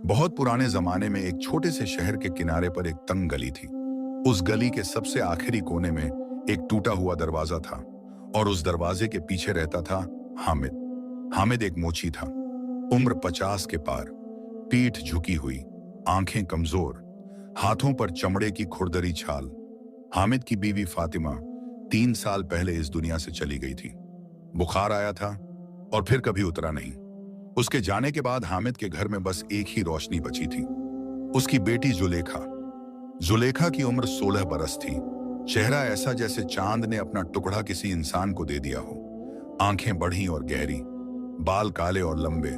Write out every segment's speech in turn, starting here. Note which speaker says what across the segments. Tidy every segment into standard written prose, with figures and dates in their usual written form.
Speaker 1: बहुत पुराने जमाने में एक छोटे से शहर के किनारे पर एक तंग गली थी। उस गली के सबसे आखिरी कोने में एक टूटा हुआ दरवाजा था और उस दरवाजे के पीछे रहता था हामिद। हामिद एक मोची था, उम्र 50 के पार, पीठ झुकी हुई, आंखें कमजोर, हाथों पर चमड़े की खुरदरी छाल। हामिद की बीवी फातिमा 3 साल पहले इस दुनिया से चली गई थी। बुखार आया था और फिर कभी उतरा नहीं। उसके जाने के बाद हामिद के घर में बस एक ही रोशनी बची थी, उसकी बेटी जुलेखा। जुलेखा की उम्र 16 बरस थी। चेहरा ऐसा जैसे चांद ने अपना टुकड़ा किसी इंसान को दे दिया हो। आंखें बढ़ी और गहरी, बाल काले और लंबे,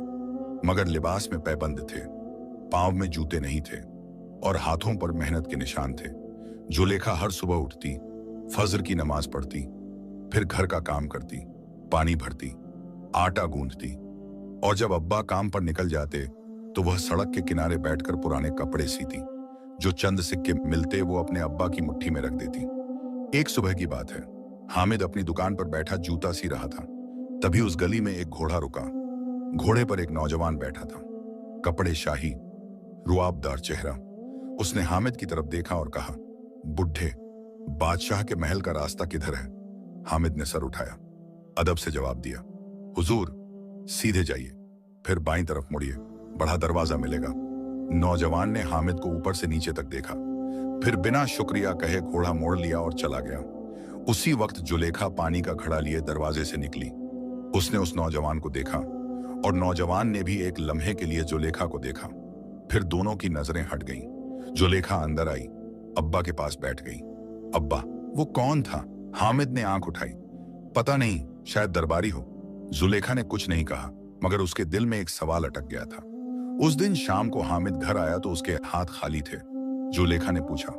Speaker 1: मगर लिबास में पैबंद थे। पांव में जूते नहीं थे और हाथों पर मेहनत के निशान थे। जुलेखा हर सुबह उठती, फजर की नमाज पढ़ती, फिर घर का काम करती, पानी भरती, आटा गूंथती, और जब अब्बा काम पर निकल जाते तो वह सड़क के किनारे बैठकर पुराने कपड़े सीती। जो चंद सिक्के मिलते वो अपने अब्बा की मुट्ठी में रख देती। एक सुबह की बात है, हामिद अपनी दुकान पर बैठा जूता सी रहा था। तभी उस गली में एक घोड़ा रुका। घोड़े पर एक नौजवान बैठा था, कपड़े शाही, रुआबदार चेहरा। उसने हामिद की तरफ देखा और कहा, बुढ़े, बादशाह के महल का रास्ता किधर है? हामिद ने सर उठाया, अदब से जवाब दिया, हुजूर, सीधे जाइए, फिर बाईं तरफ मुड़िए, बड़ा दरवाजा मिलेगा। नौजवान ने हामिद को ऊपर से नीचे तक देखा, फिर बिना शुक्रिया कहे घोड़ा मोड़ लिया और चला गया। उसी वक्त जुलेखा पानी का घड़ा लिए दरवाजे से निकली। उसने उस नौजवान को देखा और नौजवान ने भी एक लम्हे के लिए जुलेखा को देखा। फिर दोनों की नजरें हट गईं। जुलेखा अंदर आई, अब्बा के पास बैठ गई। अब्बा? वो कौन था? हामिद ने आंख उठाई। पता नहीं, शायद दरबारी हो। जुलेखा ने कुछ नहीं कहा, मगर उसके दिल में एक सवाल अटक गया था। उस दिन शाम को हामिद घर आया तो उसके हाथ खाली थे। जुलेखा ने पूछा,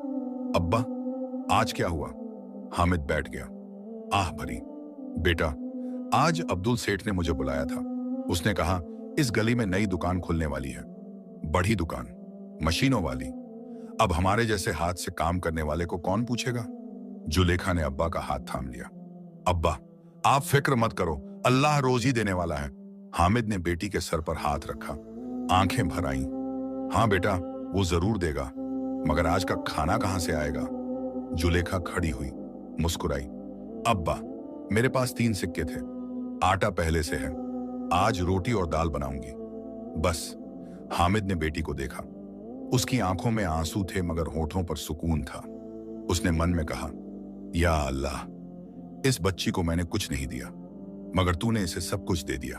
Speaker 1: अब्बा, आज क्या हुआ? हामिद बैठ गया, आह भरी। बेटा, आज अब्दुल सेठ ने मुझे बुलाया था। उसने कहा, इस गली में नई दुकान खुलने वाली है, बड़ी दुकान, मशीनों वाली। अब हमारे जैसे हाथ से काम करने वाले को कौन पूछेगा? जुलेखा ने अब्बा का हाथ थाम लिया। अब्बा, आप फिक्र मत करो, अल्लाह रोजी देने वाला है। हामिद ने बेटी के सर पर हाथ रखा, आंखें भर आईं। हाँ बेटा, वो जरूर देगा, मगर आज का खाना कहां से आएगा? जुलेखा खड़ी हुई, मुस्कुराई। अब्बा, मेरे पास 3 सिक्के थे, आटा पहले से है, आज रोटी और दाल बनाऊंगी, बस। हामिद ने बेटी को देखा। उसकी आंखों में आंसू थे मगर होठों पर सुकून था। उसने मन में कहा, या अल्लाह, इस बच्ची को मैंने कुछ नहीं दिया, मगर तूने इसे सब कुछ दे दिया।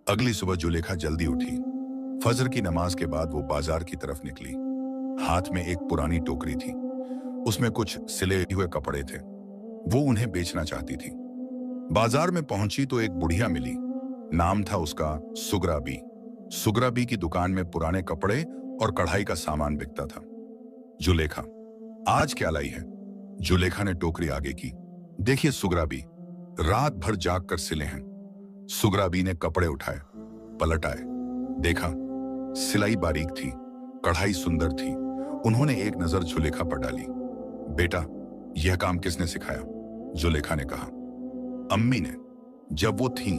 Speaker 1: अगली सुबह जुलेखा जल्दी उठी। फजर की नमाज के बाद वो बाजार की तरफ निकली। हाथ में एक पुरानी टोकरी थी, उसमें कुछ सिले हुए कपड़े थे। वो उन्हें बेचना चाहती थी। बाजार में पहुंची तो एक बुढ़िया मिली। नाम था उसका सुगरा बी। सुगरा बी की दुकान में पुराने कपड़े और कढ़ाई का सामान बिकता था। जुलेखा, आज क्या लाई है? जुलेखा ने टोकरी आगे की। देखिए सुगरा बी, रात भर जाग कर सिले हैं। सुगरा बी ने कपड़े उठाए, पलट आए, देखा, सिलाई बारीक थी, कढ़ाई सुंदर थी। उन्होंने एक नजर जुलेखा पर डाली। बेटा, यह काम किसने सिखाया? जुलेखा ने कहा, अम्मी ने, जब वो थी।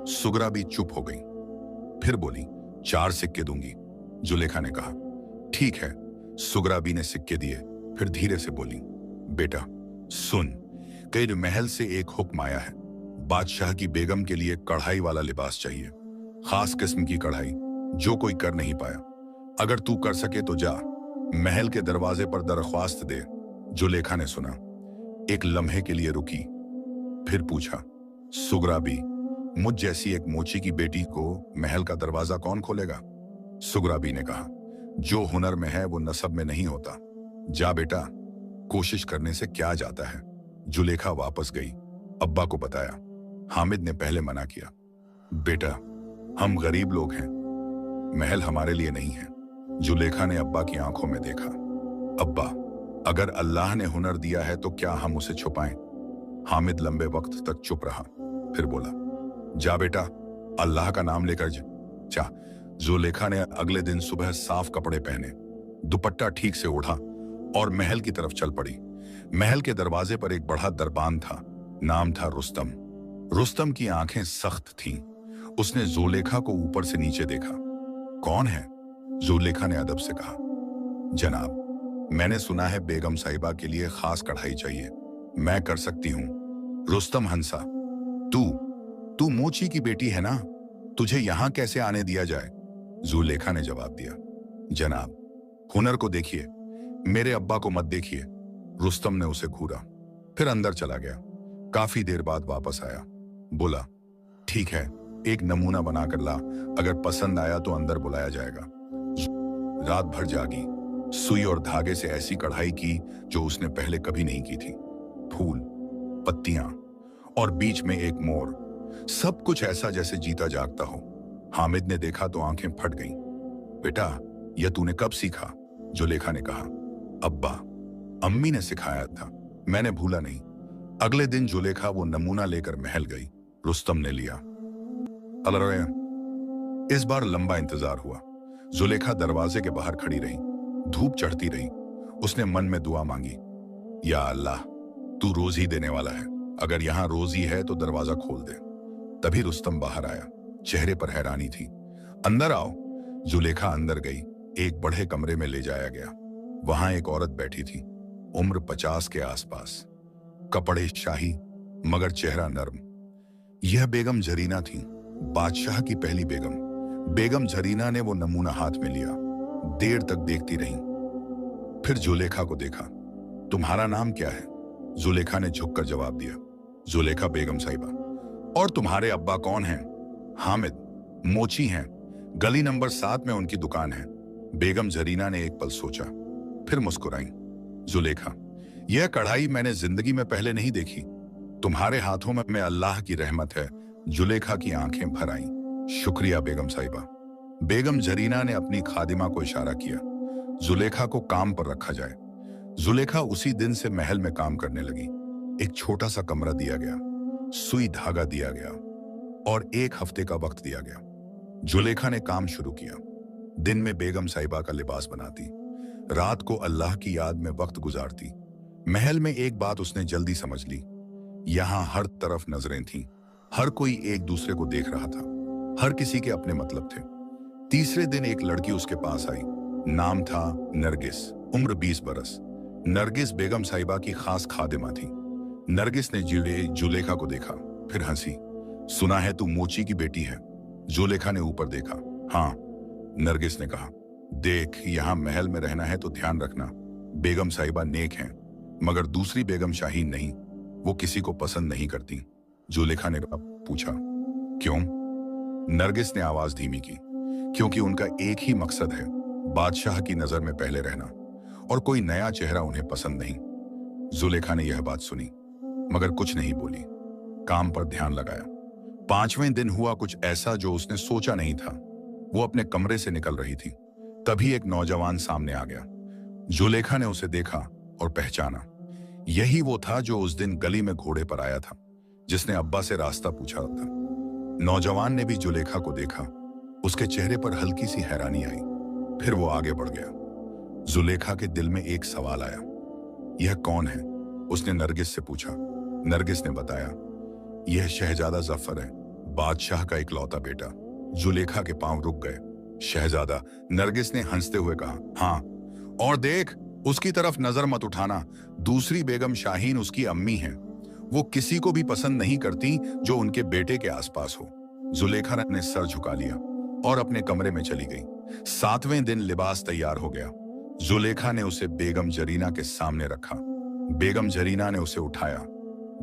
Speaker 1: सुगरा भी चुप हो गई, फिर बोली, 4 सिक्के दूंगी। जुलेखा ने कहा, ठीक है। सुगरा बी ने सिक्के दिए, फिर धीरे से बोली, बेटा सुन, कई महल से एक हुक्म आया है। बादशाह की बेगम के लिए कढ़ाई वाला लिबास चाहिए, खास किस्म की कढ़ाई, जो कोई कर नहीं पाया। अगर तू कर सके तो जा, महल के दरवाजे पर दरख्वास्त दे। जुलेखा ने सुना, एक लम्हे के लिए रुकी, फिर पूछा, सुगरा बी, मुझ जैसी एक मोची की बेटी को महल का दरवाजा कौन खोलेगा? सुगरा बी ने कहा, जो हुनर में है वो नसब में नहीं होता। जा बेटा, कोशिश करने से क्या जाता है। जुलेखा वापस गई, अब्बा को बताया। हामिद ने पहले मना किया, बेटा, हम गरीब लोग हैं, महल हमारे लिए नहीं है। जुलेखा ने अब्बा की आंखों में देखा। अब्बा, अगर अल्लाह ने हुनर दिया है तो क्या हम उसे छुपाएं? हामिद लंबे वक्त तक चुप रहा, फिर बोला, जा बेटा, अल्लाह का नाम लेकर जा। जुलेखा ने अगले दिन सुबह साफ कपड़े पहने, दुपट्टा ठीक से ओढ़ा और महल की तरफ चल पड़ी। महल के दरवाजे पर एक बड़ा दरबान था, नाम था रुस्तम। रुस्तम की आंखें सख्त थीं। उसने जुलेखा को ऊपर से नीचे देखा। कौन है? जुलेखा ने अदब से कहा, जनाब, मैंने सुना है बेगम साहिबा के लिए खास कढ़ाई चाहिए। मैं कर सकती हूँ। रुस्तम हंसा। तू तू मोची की बेटी है ना, तुझे यहां कैसे आने दिया जाए? जुलेखा ने जवाब दिया, जनाब, हुनर को देखिए, मेरे अब्बा को मत देखिए। रुस्तम ने उसे घूरा, फिर अंदर चला गया। काफी देर बाद वापस आया, बोला, ठीक है, एक नमूना बनाकर ला, अगर पसंद आया तो अंदर बुलाया जाएगा। रात भर जागी, सुई और धागे से ऐसी कढ़ाई की जो उसने पहले कभी नहीं की थी। फूल, पत्तियां और बीच में एक मोर, सब कुछ ऐसा जैसे जीता जागता हो। हामिद ने देखा तो आंखें फट गईं। बेटा, यह तूने कब सीखा? जुलेखा ने कहा, अब्बा, अम्मी ने सिखाया था, मैंने भूला नहीं। अगले दिन जुलेखा वो नमूना लेकर महल गई। रुस्तम ने लिया। इस बार लंबा इंतजार हुआ। जुलेखा दरवाजे के बाहर खड़ी रही, धूप चढ़ती रही। उसने मन में दुआ मांगी, या अल्लाह, तू रोजी देने वाला है, अगर यहां रोजी है तो दरवाजा खोल दे। तभी रुस्तम बाहर आया, चेहरे पर हैरानी थी। अंदर आओ। जुलेखा अंदर गई, एक बड़े कमरे में ले जाया गया। वहां एक औरत बैठी थी, उम्र 50 के आसपास, कपड़े शाही मगर चेहरा नर्म। यह बेगम जरीना थी, बादशाह की पहली बेगम। बेगम जरीना ने वो नमूना हाथ में लिया, देर तक देखती रही, फिर जुलेखा को देखा। तुम्हारा नाम क्या है? जुलेखा ने झुककर जवाब दिया, जुलेखा बेगम साहिबा। और तुम्हारे अब्बा कौन हैं? हामिद, मोची हैं, गली नंबर 7 में उनकी दुकान है। बेगम जरीना ने एक पल सोचा, फिर मुस्कुराई। जुलेखा, यह कढ़ाई मैंने जिंदगी में पहले नहीं देखी। तुम्हारे हाथों में अल्लाह की रहमत है। जुलेखा की आंखें भर आईं। शुक्रिया बेगम साहिबा। बेगम जरीना ने अपनी खादिमा को इशारा किया, जुलेखा को काम पर रखा जाए। जुलेखा उसी दिन से महल में काम करने लगी। एक छोटा सा कमरा दिया गया, सुई धागा दिया गया और 1 हफ्ते का वक्त दिया गया। जुलेखा ने काम शुरू किया। दिन में बेगम साहिबा का लिबास बनाती, रात को अल्लाह की याद में वक्त गुजारती। महल में एक बात उसने जल्दी समझ ली, यहां हर तरफ नजरें थीं, हर कोई एक दूसरे को देख रहा था, हर किसी के अपने मतलब थे। तीसरे दिन एक लड़की उसके पास आई। नाम था नरगिस, उम्र 20 बरस। नरगिस बेगम साहिबा की खास खादिमा थी। नरगिस ने जुलेखा को देखा, फिर हंसी। सुना है तू मोची की बेटी है? जुलेखा ने ऊपर देखा। हाँ, नरगिस ने कहा, देख, यहां महल में रहना है तो ध्यान रखना, बेगम साहिबा नेक हैं, मगर दूसरी बेगम शाहीन नहीं, वो किसी को पसंद नहीं करती। जुलेखा ने पूछा, क्यों? नरगिस ने आवाज धीमी की, क्योंकि उनका एक ही मकसद है, बादशाह की नजर में पहले रहना, और कोई नया चेहरा उन्हें पसंद नहीं। जुलेखा ने यह बात सुनी, मगर कुछ नहीं बोली, काम पर ध्यान लगाया। 5वें दिन हुआ कुछ ऐसा जो उसने सोचा नहीं था। वो अपने कमरे से निकल रही थी, तभी एक नौजवान सामने आ गया। जुलेखा ने उसे देखा और पहचाना। यही वो था जो उस दिन गली में घोड़े पर आया था, जिसने अब्बा से रास्ता पूछा था। नौजवान ने भी जुलेखा को देखा। उसके चेहरे पर हल्की सी हैरानी आई, फिर वो आगे बढ़ गया। जुलेखा के दिल में एक सवाल आया, यह कौन है? उसने नरगिस से पूछा। नरगिस ने बताया, यह शहजादा जफर है, बादशाह का इकलौता बेटा। जुलेखा के पांव रुक गए। शहजादा? नरगिस ने हंसते हुए कहा, हाँ, और देख, उसकी तरफ नजर मत उठाना, दूसरी बेगम शाहीन उसकी अम्मी हैं। वो किसी को भी पसंद नहीं करती जो उनके बेटे के आसपास हो। जुलेखा ने सर झुका लिया और अपने कमरे में चली गई। 7वें दिन लिबास तैयार हो गया। जुलेखा ने उसे बेगम जरीना के सामने रखा। बेगम जरीना ने उसे उठाया,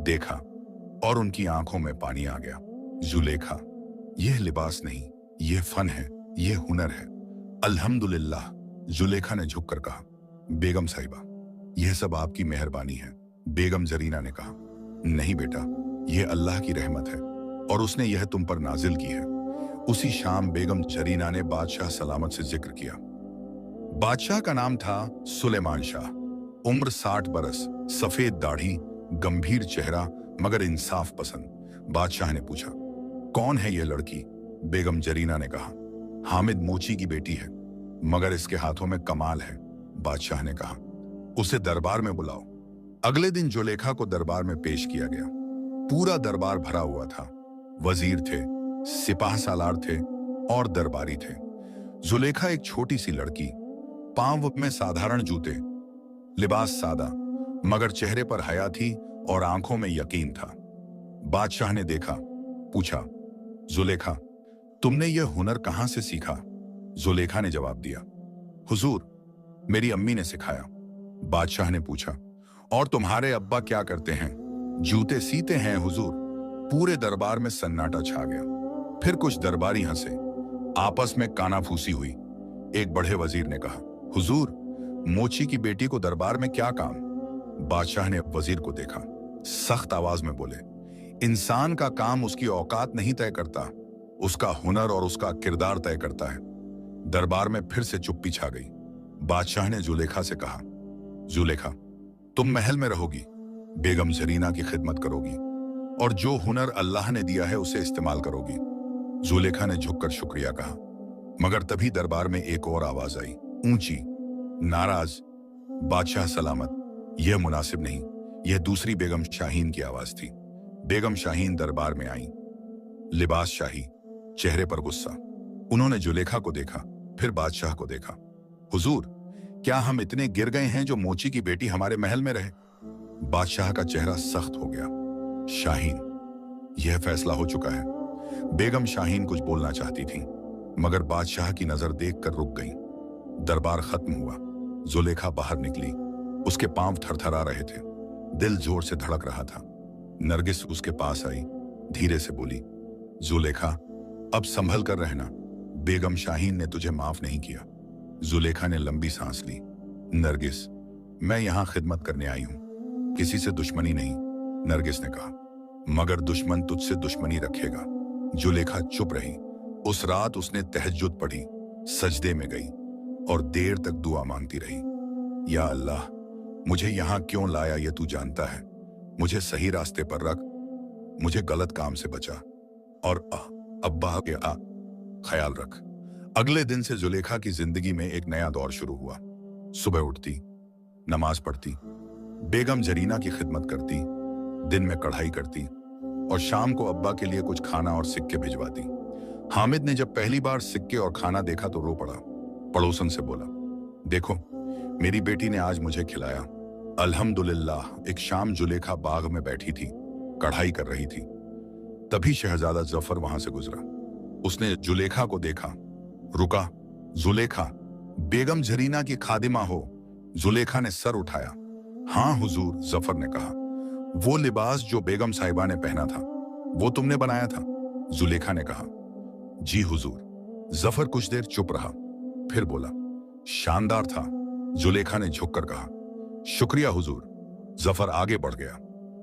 Speaker 1: देखा, और उनकी आंखों में पानी आ गया। जुलेखा, यह लिबास नहीं, यह फन है, यह हुनर है। अल्हम्दुलिल्लाह, जुलेखा ने झुककर कहा। बेगम साहिबा, यह सब आपकी मेहरबानी है। बेगम जरीना ने कहा, नहीं बेटा, यह अल्लाह की रहमत है, और उसने यह तुम पर नाजिल की है। उसी शाम बेगम जरीना ने बादशाह सलामत से जिक्र किया। बादशाह का नाम था सुलेमान शाह, उम्र 60 बरस, सफेद दाढ़ी, गंभीर चेहरा, मगर इंसाफ पसंद। बादशाह ने पूछा, कौन है यह लड़की? बेगम जरीना ने कहा, हामिद मोची की बेटी है, मगर इसके हाथों में कमाल है। बादशाह ने कहा, उसे दरबार में बुलाओ। अगले दिन जुलेखा को दरबार में पेश किया गया। पूरा दरबार भरा हुआ था। वजीर थे, सिपाह सालार थे और दरबारी थे। जुलेखा एक छोटी सी लड़की, पांव में साधारण जूते, लिबास सादा, मगर चेहरे पर हया थी और आंखों में यकीन था। बादशाह ने देखा, पूछा, जुलेखा, तुमने यह हुनर कहां से सीखा? जुलेखा ने जवाब दिया, हुजूर, मेरी अम्मी ने सिखाया। बादशाह ने पूछा, और तुम्हारे अब्बा क्या करते हैं? जूते सीते हैं हुजूर। पूरे दरबार में सन्नाटा छा गया। फिर कुछ दरबारी हंसे, आपस में कानाफूसी हुई। एक बड़े वजीर ने कहा, हुजूर, मोची की बेटी को दरबार में क्या काम? बादशाह ने वजीर को देखा, सख्त आवाज में बोले, इंसान का काम उसकी औकात नहीं तय करता, उसका हुनर और उसका किरदार तय करता है। दरबार में फिर से चुप्पी छा गई। बादशाह ने जुलेखा से कहा, जुलेखा, तुम महल में रहोगी, बेगम जरीना की खिदमत करोगी और जो हुनर अल्लाह ने दिया है उसे इस्तेमाल करोगी। जुलेखा ने झुककर शुक्रिया कहा, मगर तभी दरबार में एक और आवाज आई, ऊंची, नाराज, बादशाह सलामत। यह मुनासिब नहीं। यह दूसरी बेगम शाहीन की आवाज थी। बेगम शाहीन दरबार में आई, लिबास शाही, चेहरे पर गुस्सा। उन्होंने जुलेखा को देखा, फिर बादशाह को देखा। हुजूर, क्या हम इतने गिर गए हैं जो मोची की बेटी हमारे महल में रहे? बादशाह का चेहरा सख्त हो गया। शाहीन, यह फैसला हो चुका है। बेगम शाहीन कुछ बोलना चाहती थी, मगर बादशाह की नजर देखकर रुक गई। दरबार खत्म हुआ। जुलेखा बाहर निकली। उसके पांव थरथरा रहे थे, दिल जोर से धड़क रहा था। नरगिस उसके पास आई, धीरे से बोली, जुलेखा, अब संभल कर रहना, बेगम शाहीन ने तुझे माफ नहीं किया। जुलेखा ने लंबी सांस ली। नरगिस, मैं यहां खिदमत करने आई हूं, किसी से दुश्मनी नहीं, नरगिस ने कहा। मगर दुश्मन तुझसे दुश्मनी रखेगा। जुलेखा चुप रही। उस रात उसने तहज्जुद पढ़ी, सजदे में गई और देर तक दुआ मांगती रही। या अल्लाह, मुझे यहां क्यों लाया ये तू जानता है। मुझे सही रास्ते पर रख, मुझे गलत काम से बचा और अब्बा के ख्याल रख। अगले दिन से जुलेखा की जिंदगी में एक नया दौर शुरू हुआ। सुबह उठती, नमाज पढ़ती, बेगम जरीना की खिदमत करती, दिन में कढ़ाई करती और शाम को अब्बा के लिए कुछ खाना और सिक्के भिजवाती। हामिद ने जब पहली बार सिक्के और खाना देखा तो रो पड़ा। पड़ोसन से बोला, देखो, मेरी बेटी ने आज मुझे खिलाया। अल्हम्दुलिल्लाह। एक शाम जुलेखा बाग में बैठी थी, कढ़ाई कर रही थी। तभी शहजादा जफर वहां से गुजरा। उसने जुलेखा को देखा, रुका। जुलेखा, बेगम जरीना की खादिमा हो? जुलेखा ने सर उठाया। हाँ हुजूर, जफर ने कहा। वो लिबास जो बेगम साहिबा ने पहना था, वो तुमने बनाया था? जुलेखा ने कहा, जी हुजूर। जफर कुछ देर चुप रहा, फिर बोला, शानदार था। जुलेखा ने झुककर कहा, शुक्रिया हुजूर। जफर आगे बढ़ गया,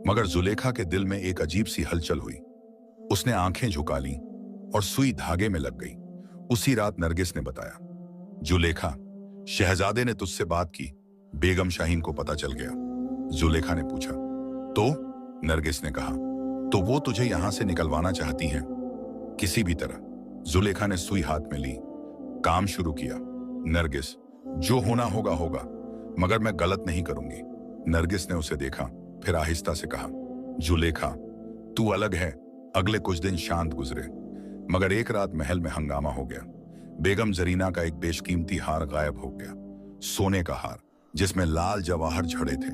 Speaker 1: मगर जुलेखा के दिल में एक अजीब सी हलचल हुई। उसने आंखें झुका ली और सुई धागे में लग गई। उसी रात नरगिस ने बताया, जुलेखा, शहजादे ने तुझसे बात की, बेगम शाहीन को पता चल गया। जुलेखा ने पूछा, तो? नरगिस ने कहा, तो वो तुझे यहां से निकलवाना चाहती हैं, किसी भी तरह। जुलेखा ने सुई हाथ में ली, काम शुरू किया। नरगिस, जो होना होगा होगा, मगर मैं गलत नहीं करूंगी। नरगिस ने उसे देखा, फिर आहिस्ता से कहा, जुलेखा, तू अलग है। अगले कुछ दिन शांत गुजरे, मगर एक रात महल में हंगामा हो गया। बेगम जरीना का एक बेशकीमती हार गायब हो गया, सोने का हार जिसमें लाल जवाहर जड़े थे।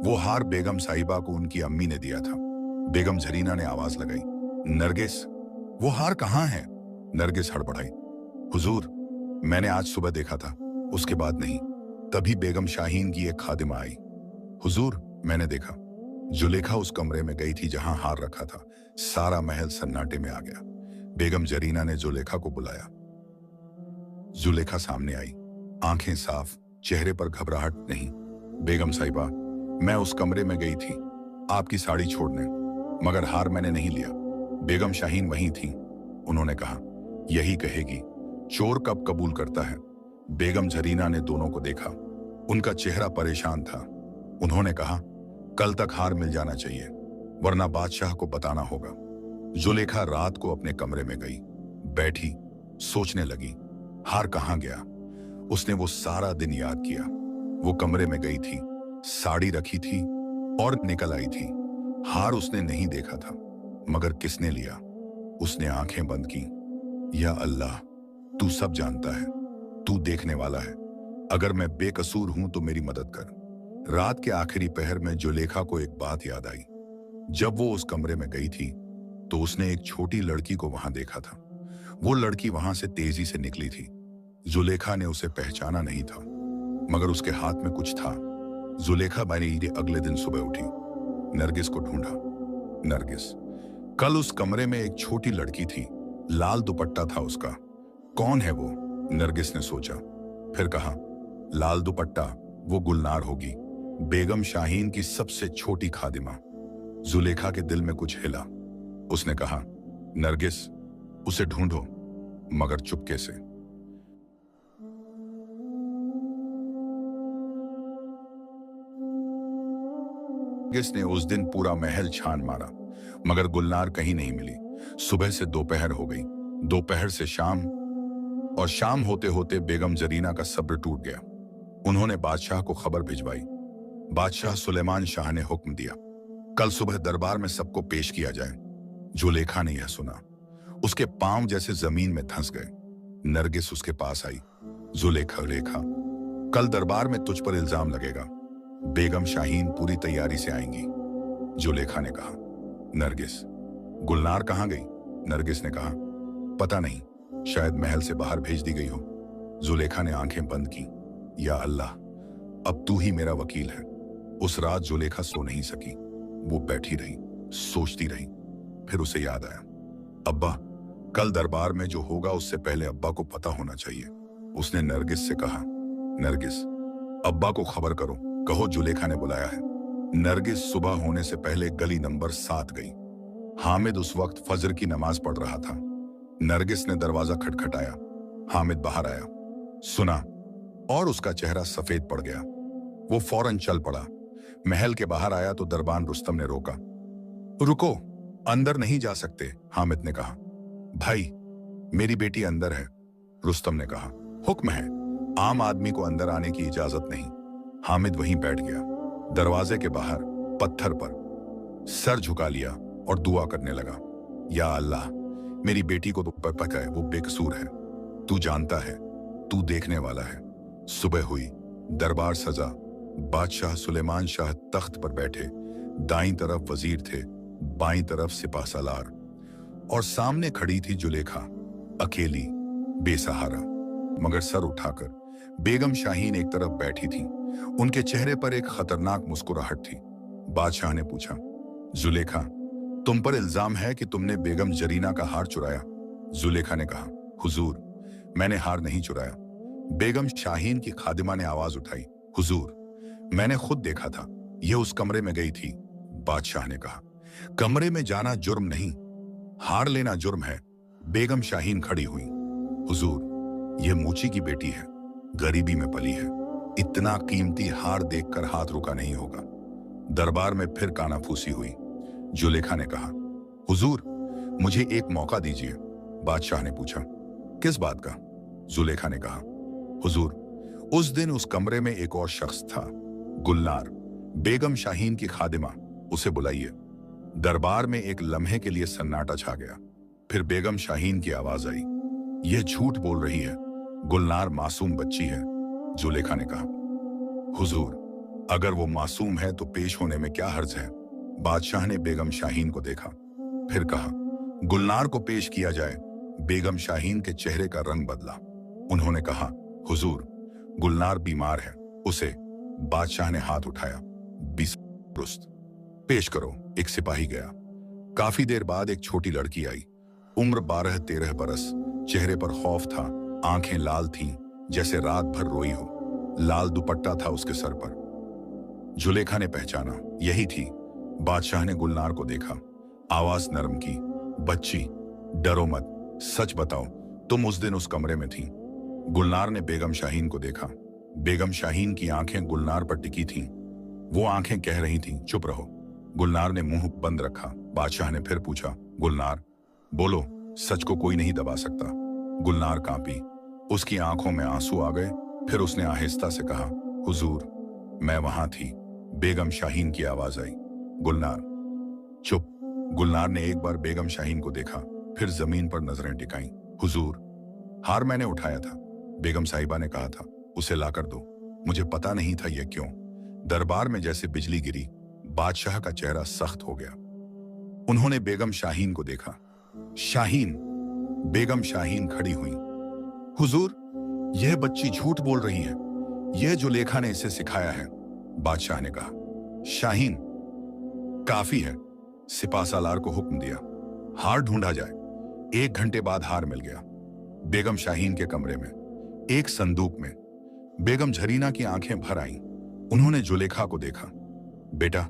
Speaker 1: वो हार बेगम साहिबा को उनकी अम्मी ने दिया था। बेगम जरीना ने आवाज लगाई, नरगिस, वो हार कहाँ है? नरगिस हड़बड़ाई, हुजूर, मैंने आज सुबह देखा था, उसके बाद नहीं। तभी बेगम शाहीन की एक खादिमा आई। हुजूर, मैंने देखा। जुलेखा उस कमरे में गई थी जहां हार रखा था। सारा महल सन्नाटे में आ गया। बेगम जरीना ने जुलेखा को बुलाया। जुलेखा सामने आई, आंखें साफ, चेहरे पर घबराहट नहीं। बेगम साहिबा, मैं उस कमरे में गई थी आपकी साड़ी छोड़ने, मगर हार मैंने नहीं लिया। बेगम शाहीन वहीं थी। उन्होंने कहा, यही कहेगी, चोर कब कबूल करता है। बेगम जरीना ने दोनों को देखा, उनका चेहरा परेशान था। उन्होंने कहा, कल तक हार मिल जाना चाहिए, वरना बादशाह को बताना होगा। जुलेखा रात को अपने कमरे में गई, बैठी, सोचने लगी, हार कहाँ गया। उसने वो सारा दिन याद किया। वो कमरे में गई थी, साड़ी रखी थी और निकल आई थी। हार उसने नहीं देखा था, मगर किसने लिया? उसने आंखें बंद की। या अल्लाह, तू सब जानता है। तू देखने वाला है। अगर मैं बेकसूर हूं तो मेरी मदद कर। रात के आखिरी पहर में जुलेखा को एक बात याद आई। जब वो उस कमरे में गई थी तो उसने एक छोटी लड़की को वहां देखा था। वो लड़की वहां से तेजी से निकली थी। जुलेखा ने उसे पहचाना नहीं था, मगर उसके हाथ में कुछ था। जुलेखा बानी अगले दिन सुबह उठी, नरगिस को ढूंढा। नरगिस, कल उस कमरे में एक छोटी लड़की थी, लाल दुपट्टा था उसका। कौन है वो? नरगिस ने सोचा, फिर कहा, लाल दुपट्टा, वो गुलनार होगी, बेगम शाहीन की सबसे छोटी खादिमा। जुलेखा के दिल में कुछ हिला। उसने कहा, नरगिस, उसे ढूंढो, मगर चुपके से। नरगिस ने उस दिन पूरा महल छान मारा, मगर गुलनार कहीं नहीं मिली। सुबह से दोपहर हो गई, दोपहर से शाम, और शाम होते होते बेगम जरीना का सब्र टूट गया। उन्होंने बादशाह को खबर भिजवाई। बादशाह सुलेमान शाह ने हुक्म दिया, कल सुबह दरबार में सबको पेश किया जाए। जुलेखा ने यह सुना, उसके पांव जैसे जमीन में धंस गए। नरगिस उसके पास आई। जुलेखा, लेखा, कल दरबार में तुझ पर इल्जाम लगेगा। बेगम शाहीन पूरी तैयारी से आएंगी। जुलेखा ने कहा। नरगिस, गुलनार कहां गई? नरगिस ने कहा, पता नहीं, शायद महल से बाहर भेज दी गई हो। जुलेखा ने आंखें बंद की। या अल्लाह, अब तू ही मेरा वकील है। उस रात जुलेखा सो नहीं सकी। वो बैठी रही, सोचती रही। फिर उसे याद आया, अब्बा, कल दरबार में जो होगा उससे पहले अब्बा को पता होना चाहिए। उसने नरगिस से कहा, नरगिस, अब्बा को खबर करो, कहो जुलेखा ने बुलाया है। नरगिस सुबह होने से पहले गली नंबर 7 गई। हामिद उस वक्त फजर की नमाज पढ़ रहा था। नरगिस ने दरवाजा खटखटाया। हामिद बाहर आया, सुना, और उसका चेहरा सफेद पड़ गया। वो फौरन चल पड़ा। महल के बाहर आया तो दरबान रुस्तम ने रोका। रुको, अंदर नहीं जा सकते, हामिद ने कहा। भाई, मेरी बेटी अंदर है, रुस्तम ने कहा। हुक्म है, आम आदमी को अंदर आने की इजाजत नहीं। हामिद वहीं बैठ गया, दरवाजे के बाहर पत्थर पर सर झुका लिया और दुआ करने लगा। या अल्लाह, मेरी बेटी को तो पता है वो बेकसूर है। तू जानता है, तू देखने वाला है। सुबह हुई, दरबार सजा। बादशाह सुलेमान शाह तख्त पर बैठे। दाईं तरफ वजीर थे, बाईं तरफ सिपाह सालार, और सामने खड़ी थी जुलेखा, अकेली, बेसहारा, मगर सर उठाकर। बेगम शाहीन एक तरफ बैठी थी। उनके चेहरे पर एक खतरनाक मुस्कुराहट थी। बादशाह ने पूछा, जुलेखा, तुम पर इल्जाम है कि तुमने बेगम जरीना का हार चुराया। जुलेखा ने कहा, हुजूर, मैंने हार नहीं चुराया। बेगम शाहीन की खादिमा ने आवाज उठाई, हुजूर, मैंने खुद देखा था, यह उस कमरे में गई थी। बादशाह ने कहा, कमरे में जाना जुर्म नहीं, हार लेना जुर्म है। बेगम शाहीन खड़ी हुई। हुजूर, यह मूची की बेटी है, गरीबी में पली है, इतना कीमती हार देखकर हाथ रुका नहीं होगा। दरबार में फिर कानाफूसी हुई। जुलेखा ने कहा, हुजूर, मुझे एक मौका दीजिए। बादशाह ने पूछा, किस बात का? जुलेखा ने कहा, हुजूर, उस दिन उस कमरे में एक और शख्स था, गुलनार, बेगम शाहीन की खादिमा, उसे बुलाइए। दरबार में एक लम्हे के लिए सन्नाटा छा गया। फिर बेगम शाहीन की आवाज आई, यह झूठ बोल रही है, गुलनार मासूम बच्ची है। जुलेखा ने कहा, हुजूर, अगर वो मासूम है तो पेश होने में क्या हर्ज है? बादशाह ने बेगम शाहीन को देखा, फिर कहा, गुलनार को पेश किया जाए। बेगम शाहीन के चेहरे का रंग बदला। उन्होंने कहा, हुजूर, गुलनार बीमार है, उसे। बादशाह ने हाथ उठाया, दुरुस्त, पेश करो। एक सिपाही गया। काफी देर बाद एक छोटी लड़की आई, उम्र 12-13 बरस, चेहरे पर खौफ था, आंखें लाल थीं, जैसे रात भर रोई हो। लाल दुपट्टा था उसके सर पर। जुलेखा ने पहचाना, यही थी। बादशाह ने गुलनार को देखा, आवाज नरम की, बच्ची, डरो मत, सच बताओ, तुम उस दिन उस कमरे में थी। गुलनार ने बेगम शाहीन को देखा। बेगम शाहीन की आंखें गुलनार पर टिकी थीं। वो आंखें कह रही थीं, चुप रहो। गुलनार ने मुंह बंद रखा। बादशाह ने फिर पूछा, गुलनार, बोलो, सच को कोई नहीं दबा सकता। गुलनार कांपी, उसकी आंखों में आंसू आ गए। फिर उसने आहिस्ता से कहा, हुजूर, मैं वहां थी। बेगम शाहीन की आवाज आई, गुलनार, चुप। गुलनार ने एक बार बेगम शाहीन को देखा, फिर जमीन पर नजरें टिकाईं। हुजूर, हार मैंने उठाया था, बेगम साहिबा ने कहा था, उसे लाकर दो। मुझे पता नहीं था यह क्यों। दरबार में जैसे बिजली गिरी, बादशाह का चेहरा सख्त हो गया। उन्होंने बेगम शाहीन को देखा। शाहीन। बेगम शाहीन खड़ी हुई। हुजूर, यह बच्ची झूठ बोल रही है। यह जुलेखा ने इसे सिखाया है, बादशाह ने कहा। शाहीन, काफी है। सिपा सालार को हुक्म दिया, हार ढूंढा जाए। 1 घंटे बाद हार मिल गया। बेगम शाहीन के कमरे में एक संदूक में। बेगम झरीना की आंखें भर आईं। उन्होंने जुलेखा को देखा। बेटा,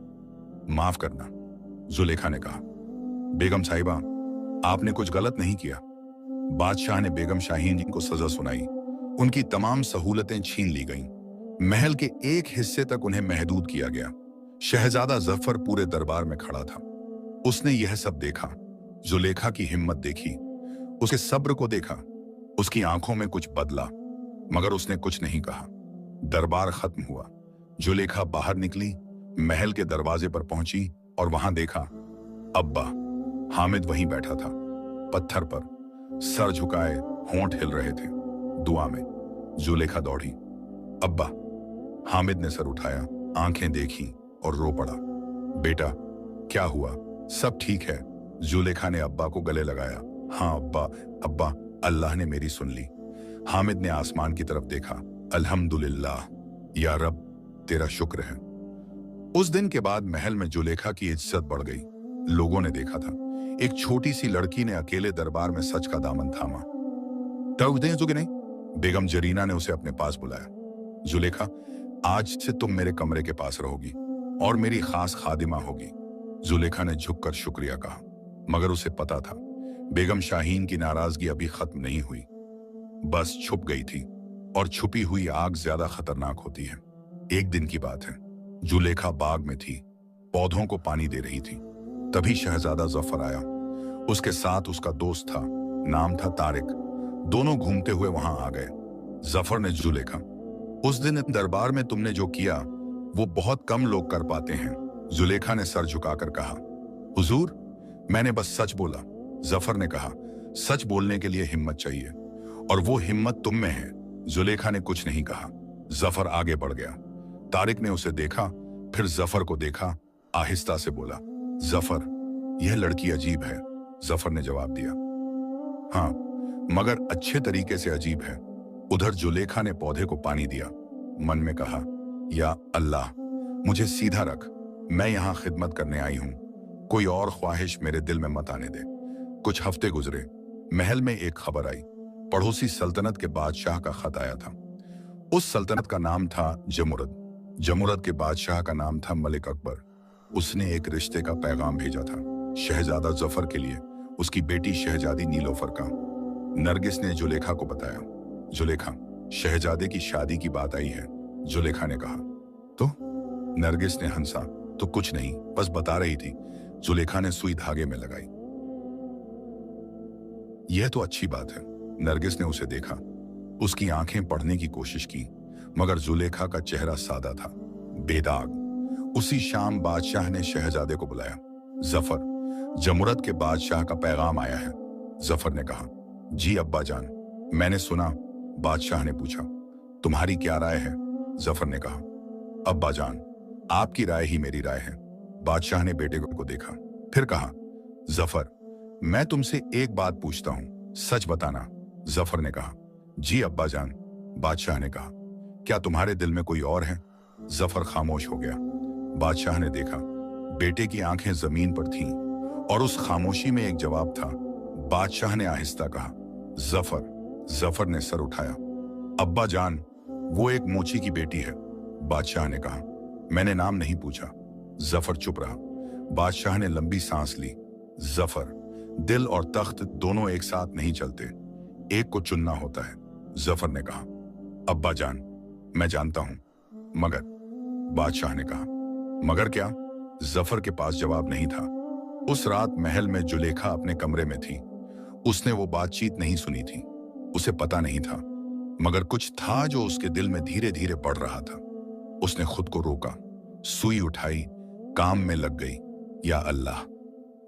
Speaker 1: माफ करना, जुलेखा ने कहा। बेगम साहिबा, आपने कुछ गलत नहीं किया। बादशाह ने बेगम शाहीन को सजा सुनाई। उनकी तमाम सहूलतें छीन ली गईं। महल के एक हिस्से तक उन्हें महदूद किया गया। शहजादा जफर पूरे दरबार में खड़ा था। उसने यह सब देखा। जुलेखा की हिम्मत देखी, उसके सब्र को देखा। उसकी आंखों में कुछ बदला, मगर उसने कुछ नहीं कहा। दरबार खत्म हुआ। जुलेखा बाहर निकली, महल के दरवाजे पर पहुंची और वहां देखा अब्बा। हामिद वहीं बैठा था, पत्थर पर, सर झुकाए, होंठ हिल रहे थे, दुआ में। जुलेखा दौड़ी। अब्बा। हामिद ने सर उठाया, आंखें देखी और रो पड़ा। बेटा, क्या हुआ? सब ठीक है। जुलेखा ने अब्बा को गले लगाया। हाँ अब्बा, अब्बा, अल्लाह ने मेरी सुन ली। हामिद ने आसमान की तरफ देखा। अल्हम्दुलिल्लाह, या रब, तेरा शुक्र है। उस दिन के बाद महल में जुलेखा की इज्जत बढ़ गई। लोगों ने देखा था, एक छोटी सी लड़की ने अकेले दरबार में सच का दामन थामा। टक दें जो कि नहीं? बेगम जरीना ने उसे अपने पास बुलाया। जुलेखा, आज से तुम मेरे कमरे के पास रहोगी और मेरी खास खादिमा होगी। जुलेखा ने झुककर शुक्रिया कहा, मगर उसे पता था बेगम शाहीन की नाराजगी अभी खत्म नहीं हुई, बस छुप गई थी। और छुपी हुई आग ज्यादा खतरनाक होती है। एक दिन की बात है, जुलेखा बाग में थी, पौधों को पानी दे रही थी। तभी शहजादा जफर आया। उसके साथ उसका दोस्त था, नाम था तारिक। दोनों घूमते हुए वहां आ गए। जफर ने जुलेखा, उस दिन दरबार में तुमने जो किया वो बहुत कम लोग कर पाते हैं। जुलेखा ने सर झुकाकर कहा, हुजूर, मैंने बस सच बोला। जफर ने कहा, सच बोलने के लिए हिम्मत चाहिए, और वो हिम्मत तुम में है। जुलेखा ने कुछ नहीं कहा। जफर आगे बढ़ गया। तारिक ने उसे देखा, फिर जफर को देखा, आहिस्ता से बोला, जफर, यह लड़की अजीब है। जफर ने जवाब दिया, हाँ, मगर अच्छे तरीके से अजीब है। उधर जुलेखा ने पौधे को पानी दिया। मन में कहा, या अल्लाह, मुझे सीधा रख। मैं यहां खिदमत करने आई हूं, कोई और ख्वाहिश मेरे दिल में मत आने दे। कुछ हफ्ते गुजरे। महल में एक खबर आई। पड़ोसी सल्तनत के बादशाह का खत आया था। उस सल्तनत का नाम था जमुरद। जमुरद के बादशाह का नाम था मलिक अकबर। उसने एक रिश्ते का पैगाम भेजा था, शहजादा जफर के लिए, उसकी बेटी शहजादी नीलोफर का। नरगिस ने जुलेखा को बताया। जुलेखा, शहजादे की शादी की बात आई है। जुलेखा ने कहा, तो? नरगिस ने हंसा, तो कुछ नहीं, बस बता रही थी। जुलेखा ने सुई धागे में लगाई। यह तो अच्छी बात है। नरगिस ने उसे देखा, उसकी आंखें पढ़ने की कोशिश की, मगर जुलेखा का चेहरा सादा था, बेदाग। उसी शाम बादशाह ने शहजादे को बुलाया। जफर, जमुरद के बादशाह का पैगाम आया है। जफर ने कहा, जी अब्बा जान, मैंने सुना। बादशाह ने पूछा, तुम्हारी क्या राय है? जफर ने कहा, अब्बा जान, आपकी राय ही मेरी राय है। बादशाह ने बेटे को देखा, फिर कहा, जफर, मैं तुमसे एक बात पूछता हूं, सच बताना। जफर ने कहा, जी अब्बा जान। बादशाह ने कहा, क्या तुम्हारे दिल में कोई और है? जफर खामोश हो गया। बादशाह ने देखा, बेटे की आंखें जमीन पर थीं और उस खामोशी में एक जवाब था। बादशाह ने आहिस्ता कहा, जफर। जफर ने सर उठाया। अब्बा जान, वो एक मोची की बेटी है। बादशाह ने कहा, मैंने नाम नहीं पूछा। जफर चुप रहा। बादशाह ने लंबी सांस ली। जफर, दिल और तख्त दोनों एक साथ नहीं चलते, एक को चुनना होता है। जफर ने कहा, अब्बा जान, मैं जानता हूं, मगर। बादशाह ने कहा, मगर क्या? जफर के पास जवाब नहीं था। उस रात महल में जुलेखा अपने कमरे में थी। उसने वो बातचीत नहीं सुनी थी, उसे पता नहीं था, मगर कुछ था जो उसके दिल में धीरे धीरे बढ़ रहा था। उसने खुद को रोका, सुई उठाई, काम में लग गई। या अल्लाह,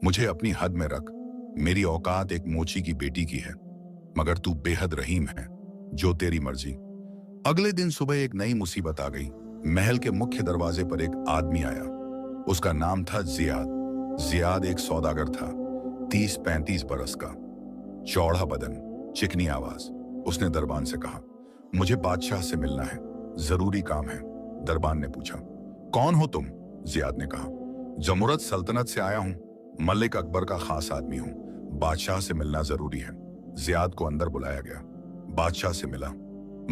Speaker 1: मुझे अपनी हद में रख। मेरी औकात एक मोची की बेटी की है, मगर तू बेहद रहीम है। जो तेरी मर्जी। अगले दिन सुबह एक नई मुसीबत आ गई। महल के मुख्य दरवाजे पर एक आदमी आया। उसका नाम था जियाद। जियाद एक सौदागर था, 30-35 बरस का, चौड़ा बदन, चिकनी आवाज। उसने दरबान से कहा, मुझे बादशाह से मिलना है, जरूरी काम है। दरबान ने पूछा, कौन हो तुम? जियाद ने कहा, जमुरत सल्तनत से आया हूं, मलिक अकबर का खास आदमी हूं, बादशाह से मिलना जरूरी है। जियाद को अंदर बुलाया गया। बादशाह से मिला,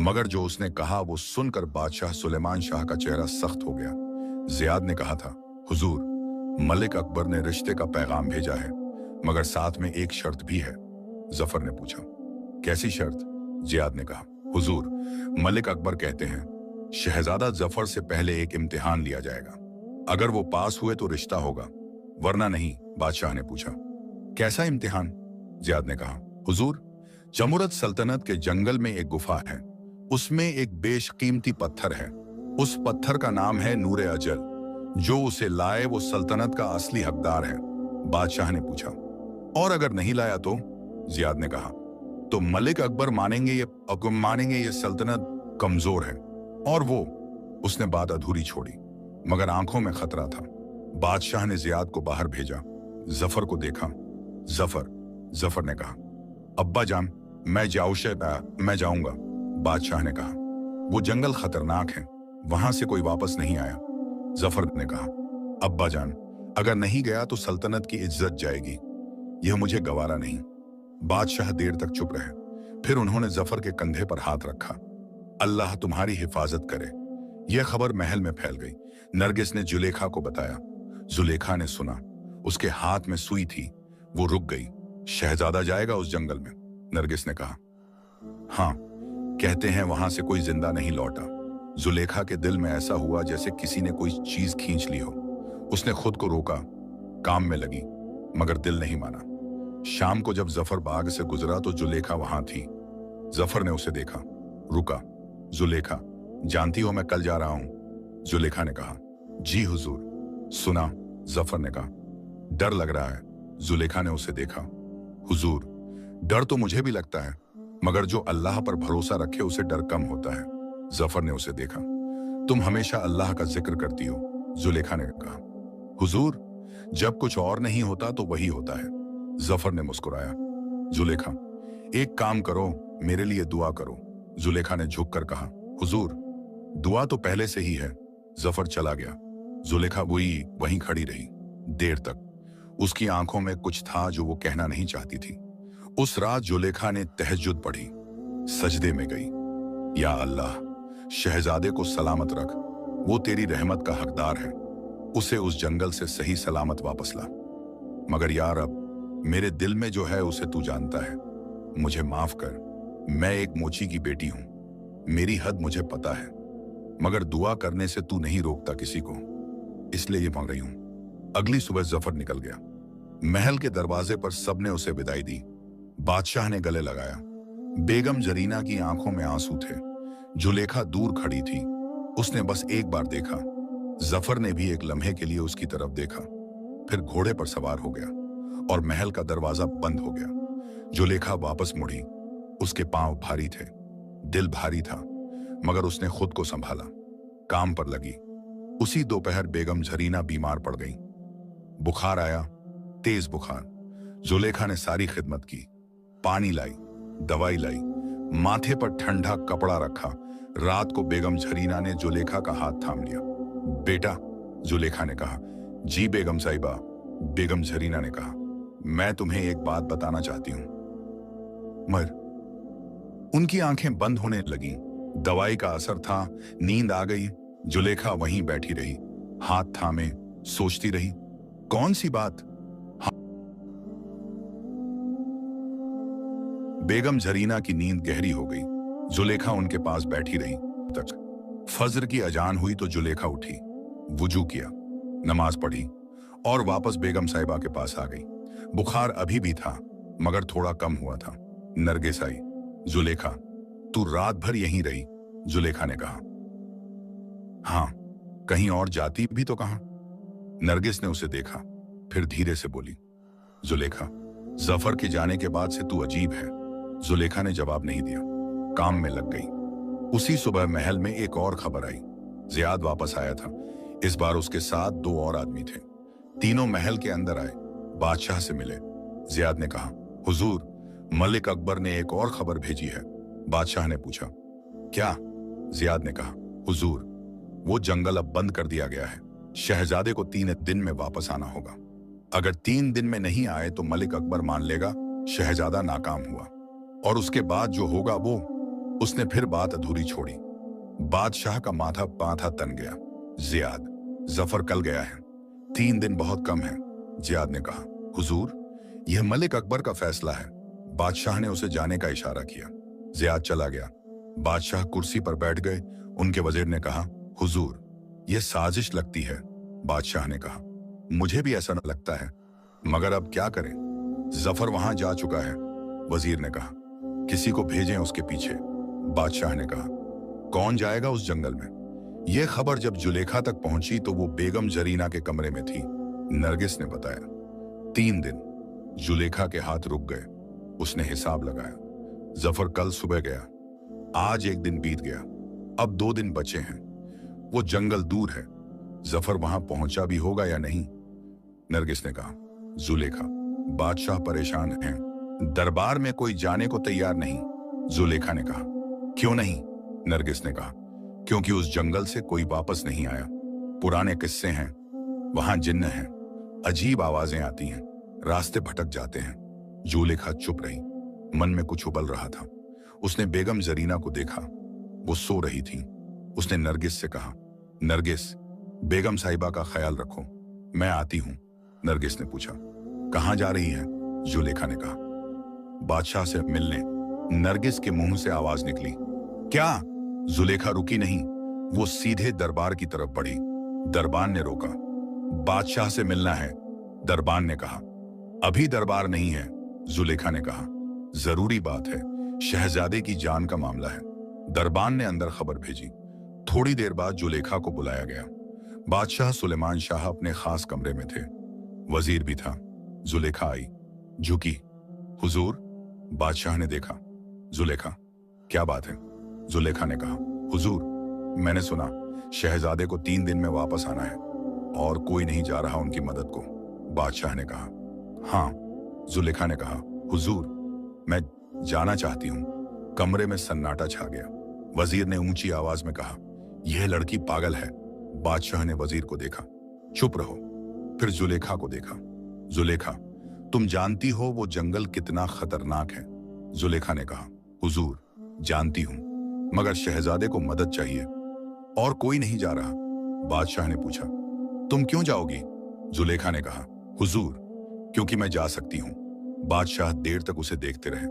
Speaker 1: मगर जो उसने कहा वो सुनकर बादशाह सुलेमान शाह का चेहरा सख्त हो गया। जियाद ने कहा था, हुजूर, मलिक अकबर ने रिश्ते का पैगाम भेजा है, मगर साथ में एक शर्त भी है। जफर ने पूछा, कैसी शर्त? जियाद ने कहा, हुजूर, मलिक अकबर कहते हैं शहजादा जफर से पहले एक इम्तिहान लिया जाएगा, अगर वो पास हुए तो रिश्ता होगा, वरना नहीं। बादशाह ने पूछा, कैसा इम्तिहान? जियाद ने कहा, हुजूर, जमुरत सल्तनत के जंगल में एक गुफा है, उसमें एक बेशकीमती पत्थर है। उस पत्थर का नाम है नूरे अजल। जो उसे लाए वो सल्तनत का असली हकदार है। बादशाह ने पूछा, और अगर नहीं लाया तो? जियाद ने कहा, तो मलिक अकबर मानेंगे ये सल्तनत कमजोर है, और वो। उसने बात अधूरी छोड़ी, मगर आंखों में खतरा था। बादशाह ने जियाद को बाहर भेजा। जफर को देखा। जफर ने कहा, अब्बा जान, मैं जाऊंगा। बादशाह ने कहा, वो जंगल खतरनाक है, वहां से कोई वापस नहीं आया। जफर ने कहा, अब्बा जान, अगर नहीं गया तो सल्तनत की इज्जत जाएगी, यह मुझे गवारा नहीं। बादशाह देर तक चुप रहे, फिर उन्होंने जफर के कंधे पर हाथ रखा। अल्लाह तुम्हारी हिफाजत करे। यह खबर महल में फैल गई। नरगिस ने जुलेखा को बताया। जुलेखा ने सुना, उसके हाथ में सुई थी, वो रुक गई। शहजादा जाएगा उस जंगल में? नरगिस ने कहा, हाँ, कहते हैं वहां से कोई जिंदा नहीं लौटा। जुलेखा के दिल में ऐसा हुआ जैसे किसी ने कोई चीज खींच ली हो। उसने खुद को रोका, काम में लगी, मगर दिल नहीं माना। शाम को जब जफर बाग से गुजरा तो जुलेखा वहां थी। जफर ने उसे देखा, रुका। जुलेखा, जानती हो मैं कल जा रहा हूं? जुलेखा ने कहा, जी हुजूर। सुना? जफर ने कहा, डर लग रहा है। जुलेखा ने उसे देखा, हुजूर, डर तो मुझे भी लगता है, मगर जो अल्लाह पर भरोसा रखे उसे डर कम होता है। जफर ने उसे देखा, तुम हमेशा अल्लाह का जिक्र करती हो। जुलेखा ने कहा, हुजूर, जब कुछ और नहीं होता तो वही होता है। जफर ने मुस्कुराया। जुलेखा, एक काम करो, मेरे लिए दुआ करो। जुलेखा ने झुककर कहा, हुजूर, दुआ तो पहले से ही है। जफर चला गया। जुलेखा वहीं खड़ी रही देर तक। उसकी आंखों में कुछ था जो वो कहना नहीं चाहती थी। उस रात जुलेखा ने तहज्जुद पढ़ी, सजदे में गई। या अल्लाह, शहजादे को सलामत रख, वो तेरी रहमत का हकदार है, उसे उस जंगल से सही सलामत वापस ला। मगर यार, अब मेरे दिल में जो है उसे तू जानता है, मुझे माफ कर। मैं एक मोची की बेटी हूं, मेरी हद मुझे पता है, मगर दुआ करने से तू नहीं रोकता किसी को, इसलिए ये मांग रही हूं। अगली सुबह जफर निकल गया। महल के दरवाजे पर सबने उसे विदाई दी। बादशाह ने गले लगाया। बेगम जरीना की आंखों में आंसू थे। जुलेखा दूर खड़ी थी, उसने बस एक बार देखा। जफर ने भी एक लम्हे के लिए उसकी तरफ देखा, फिर घोड़े पर सवार हो गया और महल का दरवाजा बंद हो गया। जुलेखा वापस मुड़ी। उसके पांव भारी थे, दिल भारी था, मगर उसने खुद को संभाला, काम पर लगी। उसी दोपहर बेगम जरीना बीमार पड़ गई। बुखार आया, तेज बुखार। जुलेखा ने सारी खिदमत की, पानी लाई, दवाई लाई, माथे पर ठंडा कपड़ा रखा। रात को बेगम जरीना ने जुलेखा का हाथ थाम लिया। बेटा, जुलेखा ने कहा। जी बेगम साहिबा, बेगम जरीना ने कहा, मैं तुम्हें एक बात बताना चाहती हूं। मर। उनकी आंखें बंद होने लगीं। दवाई का असर था, नींद आ गई। जुलेखा वहीं बैठी रही, हाथ थामे सोचती रही, कौन सी बात? बेगम जरीना की नींद गहरी हो गई। जुलेखा उनके पास बैठी रही तक फज्र की अजान हुई तो जुलेखा उठी, वुजू किया, नमाज पढ़ी और वापस बेगम साहिबा के पास आ गई। बुखार अभी भी था, मगर थोड़ा कम हुआ था। नरगिस आई। जुलेखा, तू रात भर यहीं रही? जुलेखा ने कहा, हाँ, कहीं और जाती भी तो कहां? नरगिस ने उसे देखा, फिर धीरे से बोली, जुलेखा, जफर के जाने के बाद से तू अजीब है। जुलेखा ने जवाब नहीं दिया। काम में लग गई। उसी सुबह महल में एक और खबर आई। जियाद वापस आया था। इस बार उसके साथ 2 और आदमी थे। तीनों महल के अंदर आए, बादशाह से मिले। जियाद ने कहा, हुजूर, मलिक अकबर ने एक और खबर भेजी है। बादशाह ने पूछा, क्या? जियाद ने कहा, हुजूर, वो जंगल अब बंद कर दिया गया है। शहजादे को 3 दिन में वापस आना होगा। अगर 3 दिन में नहीं आए तो मलिक अकबर मान लेगा शहजादा नाकाम हुआ, और उसके बाद जो होगा वो। उसने फिर बात अधूरी छोड़ी। बादशाह का माथा तन गया। जियाद, जफर कल गया है, 3 दिन बहुत कम है। जियाद ने कहा, हुजूर, यह मलिक अकबर का फैसला है। बादशाह ने उसे जाने का इशारा किया। जियाद चला गया। बादशाह कुर्सी पर बैठ गए। उनके वजीर ने कहा, हुजूर, यह साजिश लगती है। बादशाह ने कहा, मुझे भी ऐसा लगता है, मगर अब क्या करें? जफर वहां जा चुका है। वजीर ने कहा, किसी को भेजें उसके पीछे। बादशाह ने कहा, कौन जाएगा उस जंगल में? यह खबर जब जुलेखा तक पहुंची तो वो बेगम जरीना के कमरे में थी। नरगिस ने बताया। 3 दिन। जुलेखा के हाथ रुक गए। उसने हिसाब लगाया। जफर कल सुबह गया, आज 1 दिन बीत गया, अब 2 दिन बचे हैं। वो जंगल दूर है, जफर वहां पहुंचा भी होगा या नहीं? नरगिस ने कहा, जुलेखा, बादशाह परेशान हैं, दरबार में कोई जाने को तैयार नहीं। जुलेखा ने कहा, क्यों नहीं? नरगिस ने कहा, क्योंकि उस जंगल से कोई वापस नहीं आया। पुराने किस्से हैं, वहां जिन्न हैं, अजीब आवाजें आती हैं, रास्ते भटक जाते हैं। जुलेखा चुप रही, मन में कुछ उबल रहा था। उसने बेगम जरीना को देखा, वो सो रही थी। उसने नरगिस से कहा, नरगिस, बेगम साहिबा का ख्याल रखो, मैं आती हूं। नरगिस ने पूछा, कहां जा रही है? जुलेखा ने कहा, बादशाह से मिलने। नरगिस के मुंह से आवाज निकली, क्या? जुलेखा रुकी नहीं, वो सीधे दरबार की तरफ बढ़ी। दरबान ने रोका। बादशाह से मिलना है, दरबान ने कहा। अभी दरबार नहीं है, जुलेखा ने कहा, जरूरी बात है, शहजादे की जान का मामला है। दरबान ने अंदर खबर भेजी। थोड़ी देर बाद जुलेखा को बुलाया गया। बादशाह सुलेमान शाह अपने खास कमरे में थे। वजीर भी था। जुलेखा आई, झुकी। हुजूर। बादशाह ने देखा। जुलेखा, क्या बात है? जुलेखा ने कहा, हुजूर, मैंने सुना शहजादे को 3 दिन में वापस आना है और कोई नहीं जा रहा उनकी मदद को। बादशाह ने कहा, हाँ। जुलेखा ने कहा, हुजूर, मैं जाना चाहती हूं। कमरे में सन्नाटा छा गया। वजीर ने ऊंची आवाज में कहा, यह लड़की पागल है। बादशाह ने वजीर को देखा, चुप रहो। फिर जुलेखा को देखा। जुलेखा, तुम जानती हो वो जंगल कितना खतरनाक है? जुलेखा ने कहा, हुजूर, जानती हूं, मगर शहजादे को मदद चाहिए और कोई नहीं जा रहा। बादशाह ने पूछा, तुम क्यों जाओगी? जुलेखा ने कहा, हुजूर, क्योंकि मैं जा सकती हूं। बादशाह देर तक उसे देखते रहे,